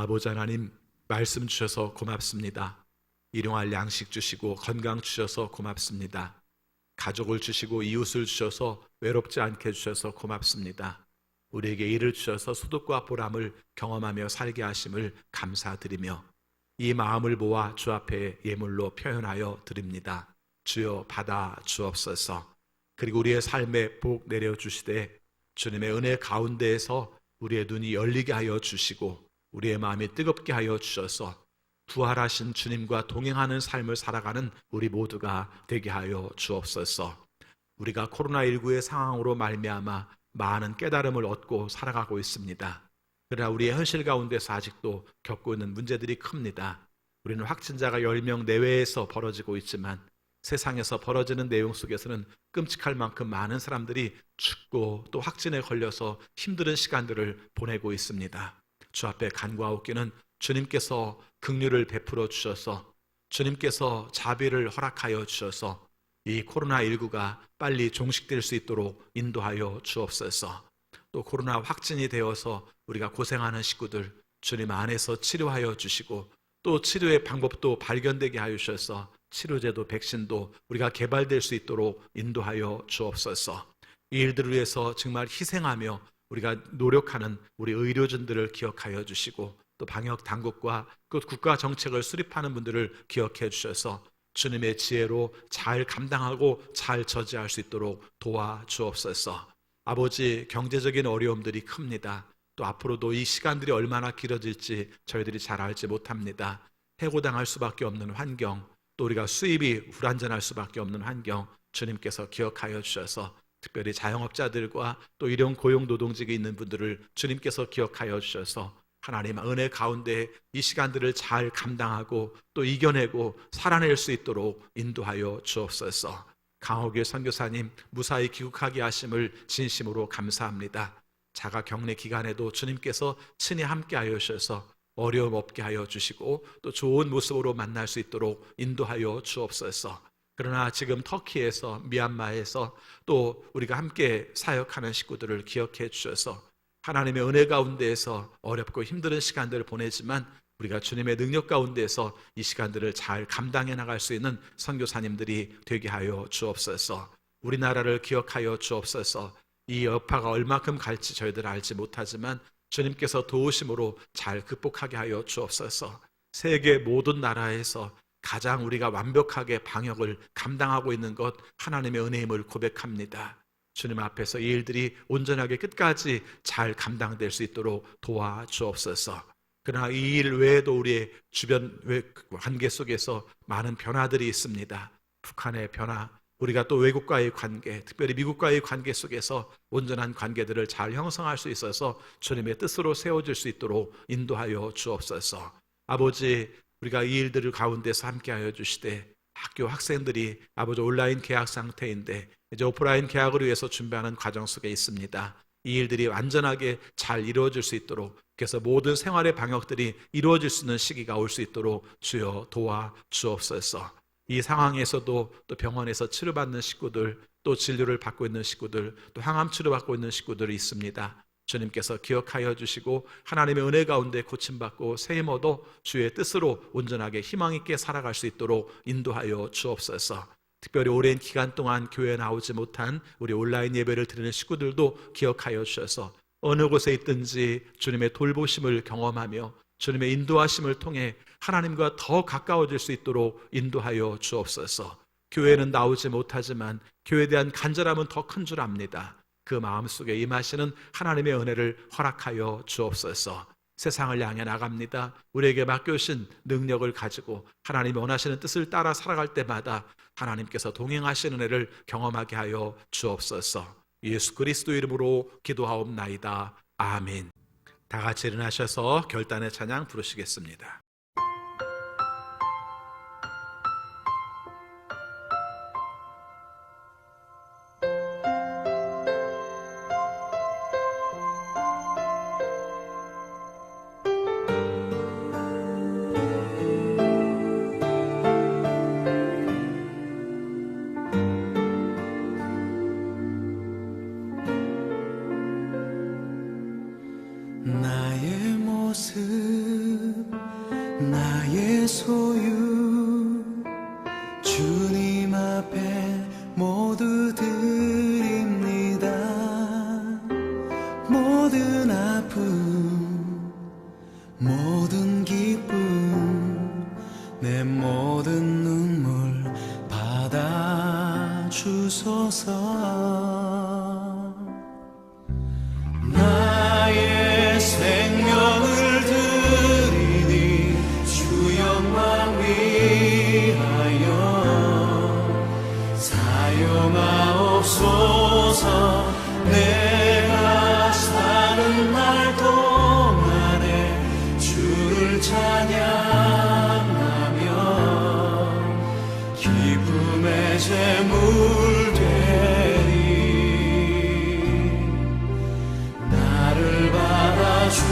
S1: 아버지 하나님, 말씀 주셔서 고맙습니다. 일용할 양식 주시고 건강 주셔서 고맙습니다. 가족을 주시고 이웃을 주셔서 외롭지 않게 주셔서 고맙습니다. 우리에게 일을 주셔서 소득과 보람을 경험하며 살게 하심을 감사드리며 이 마음을 모아 주 앞에 예물로 표현하여 드립니다. 주여 받아 주옵소서. 그리고 우리의 삶에 복 내려주시되 주님의 은혜 가운데에서 우리의 눈이 열리게 하여 주시고 우리의 마음이 뜨겁게 하여 주셔서 부활하신 주님과 동행하는 삶을 살아가는 우리 모두가 되게 하여 주옵소서. 우리가 코로나19의 상황으로 말미암아 많은 깨달음을 얻고 살아가고 있습니다. 그러나 우리의 현실 가운데서 아직도 겪고 있는 문제들이 큽니다. 우리는 확진자가 10명 내외에서 벌어지고 있지만 세상에서 벌어지는 내용 속에서는 끔찍할 만큼 많은 사람들이 죽고 또 확진에 걸려서 힘든 시간들을 보내고 있습니다. 주 앞에 간구하옵기는 주님께서 긍휼을 베풀어 주셔서 주님께서 자비를 허락하여 주셔서 이 코로나19가 빨리 종식될 수 있도록 인도하여 주옵소서. 또 코로나 확진이 되어서 우리가 고생하는 식구들 주님 안에서 치료하여 주시고 또 치료의 방법도 발견되게 하여 주셔서 치료제도 백신도 우리가 개발될 수 있도록 인도하여 주옵소서. 이 일들을 위해서 정말 희생하며 우리가 노력하는 우리 의료진들을 기억하여 주시고 또 방역 당국과 그 국가 정책을 수립하는 분들을 기억해 주셔서 주님의 지혜로 잘 감당하고 잘 저지할 수 있도록 도와주옵소서. 아버지, 경제적인 어려움들이 큽니다. 또 앞으로도 이 시간들이 얼마나 길어질지 저희들이 잘 알지 못합니다. 해고당할 수밖에 없는 환경, 또 우리가 수입이 불안전할 수밖에 없는 환경 주님께서 기억하여 주셔서 특별히 자영업자들과 또 일용 고용노동직에 있는 분들을 주님께서 기억하여 주셔서 하나님 은혜 가운데 이 시간들을 잘 감당하고 또 이겨내고 살아낼 수 있도록 인도하여 주옵소서. 강호길 선교사님 무사히 귀국하게 하심을 진심으로 감사합니다. 자가 격리 기간에도 주님께서 친히 함께하여 주셔서 어려움 없게 하여 주시고 또 좋은 모습으로 만날 수 있도록 인도하여 주옵소서. 그러나 지금 터키에서 미얀마에서 또 우리가 함께 사역하는 식구들을 기억해 주셔서 하나님의 은혜 가운데에서 어렵고 힘든 시간들을 보내지만 우리가 주님의 능력 가운데에서 이 시간들을 잘 감당해 나갈 수 있는 선교사님들이 되게 하여 주옵소서. 우리나라를 기억하여 주옵소서. 이 여파가 얼마큼 갈지 저희들 알지 못하지만 주님께서 도우심으로 잘 극복하게 하여 주옵소서. 세계 모든 나라에서 가장 우리가 완벽하게 방역을 감당하고 있는 것 하나님의 은혜임을 고백합니다. 주님 앞에서 이 일들이 온전하게 끝까지 잘 감당될 수 있도록 도와주옵소서. 그러나 이 일 외에도 우리의 주변 관계 속에서 많은 변화들이 있습니다. 북한의 변화, 우리가 또 외국과의 관계, 특별히 미국과의 관계 속에서 온전한 관계들을 잘 형성할 수 있어서 주님의 뜻으로 세워질 수 있도록 인도하여 주옵소서. 아버지, 우리가 이 일들을 가운데서 함께하여 주시되 학교 학생들이 아버지 온라인 개학 상태인데 이제 오프라인 개학을 위해서 준비하는 과정 속에 있습니다. 이 일들이 완전하게 잘 이루어질 수 있도록 그래서 모든 생활의 방역들이 이루어질 수 있는 시기가 올 수 있도록 주여 도와주옵소서. 이 상황에서도 또 병원에서 치료받는 식구들, 또 진료를 받고 있는 식구들, 또 항암 치료받고 있는 식구들이 있습니다. 주님께서 기억하여 주시고 하나님의 은혜 가운데 고침받고 세임 얻어 주의 뜻으로 온전하게 희망 있게 살아갈 수 있도록 인도하여 주옵소서. 특별히 오랜 기간 동안 교회에 나오지 못한 우리 온라인 예배를 드리는 식구들도 기억하여 주셔서 어느 곳에 있든지 주님의 돌보심을 경험하며 주님의 인도하심을 통해 하나님과 더 가까워질 수 있도록 인도하여 주옵소서. 교회는 나오지 못하지만 교회에 대한 간절함은 더 큰 줄 압니다. 그 마음속에 임하시는 하나님의 은혜를 허락하여 주옵소서. 세상을 향해 나갑니다. 우리에게 맡겨주신 능력을 가지고 하나님이 원하시는 뜻을 따라 살아갈 때마다 하나님께서 동행하시는 은혜를 경험하게 하여 주옵소서. 예수 그리스도 이름으로 기도하옵나이다. 아멘. 다 같이 일어나셔서 결단의 찬양 부르시겠습니다.
S2: 나의 모습
S5: 나의 소유 주님 앞에 모두 드립니다. 모든 아픔 모든 기쁨 내 모든 눈물 받아주소서. 나의 생명을 드리니 주 영광 위하여 사용하옵소서. 내가 사는 날 동안에 주를 찬양하며 기쁨의 제물 되리. 나를 받아주소서.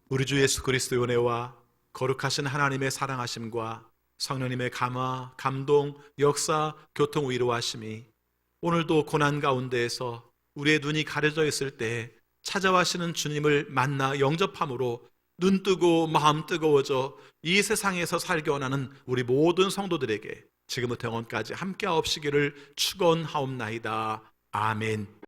S1: 우리 주 예수 그리스도의 은혜와 거룩하신 하나님의 사랑하심과 성령님의 감화, 감동, 역사, 교통, 위로하심이 오늘도 고난 가운데에서 우리의 눈이 가려져 있을 때 찾아와시는 주님을 만나 영접함으로 눈 뜨고 마음 뜨거워져 이 세상에서 살기 원하는 우리 모든 성도들에게 지금부터 영원까지 함께하옵시기를 축원하옵나이다. 아멘.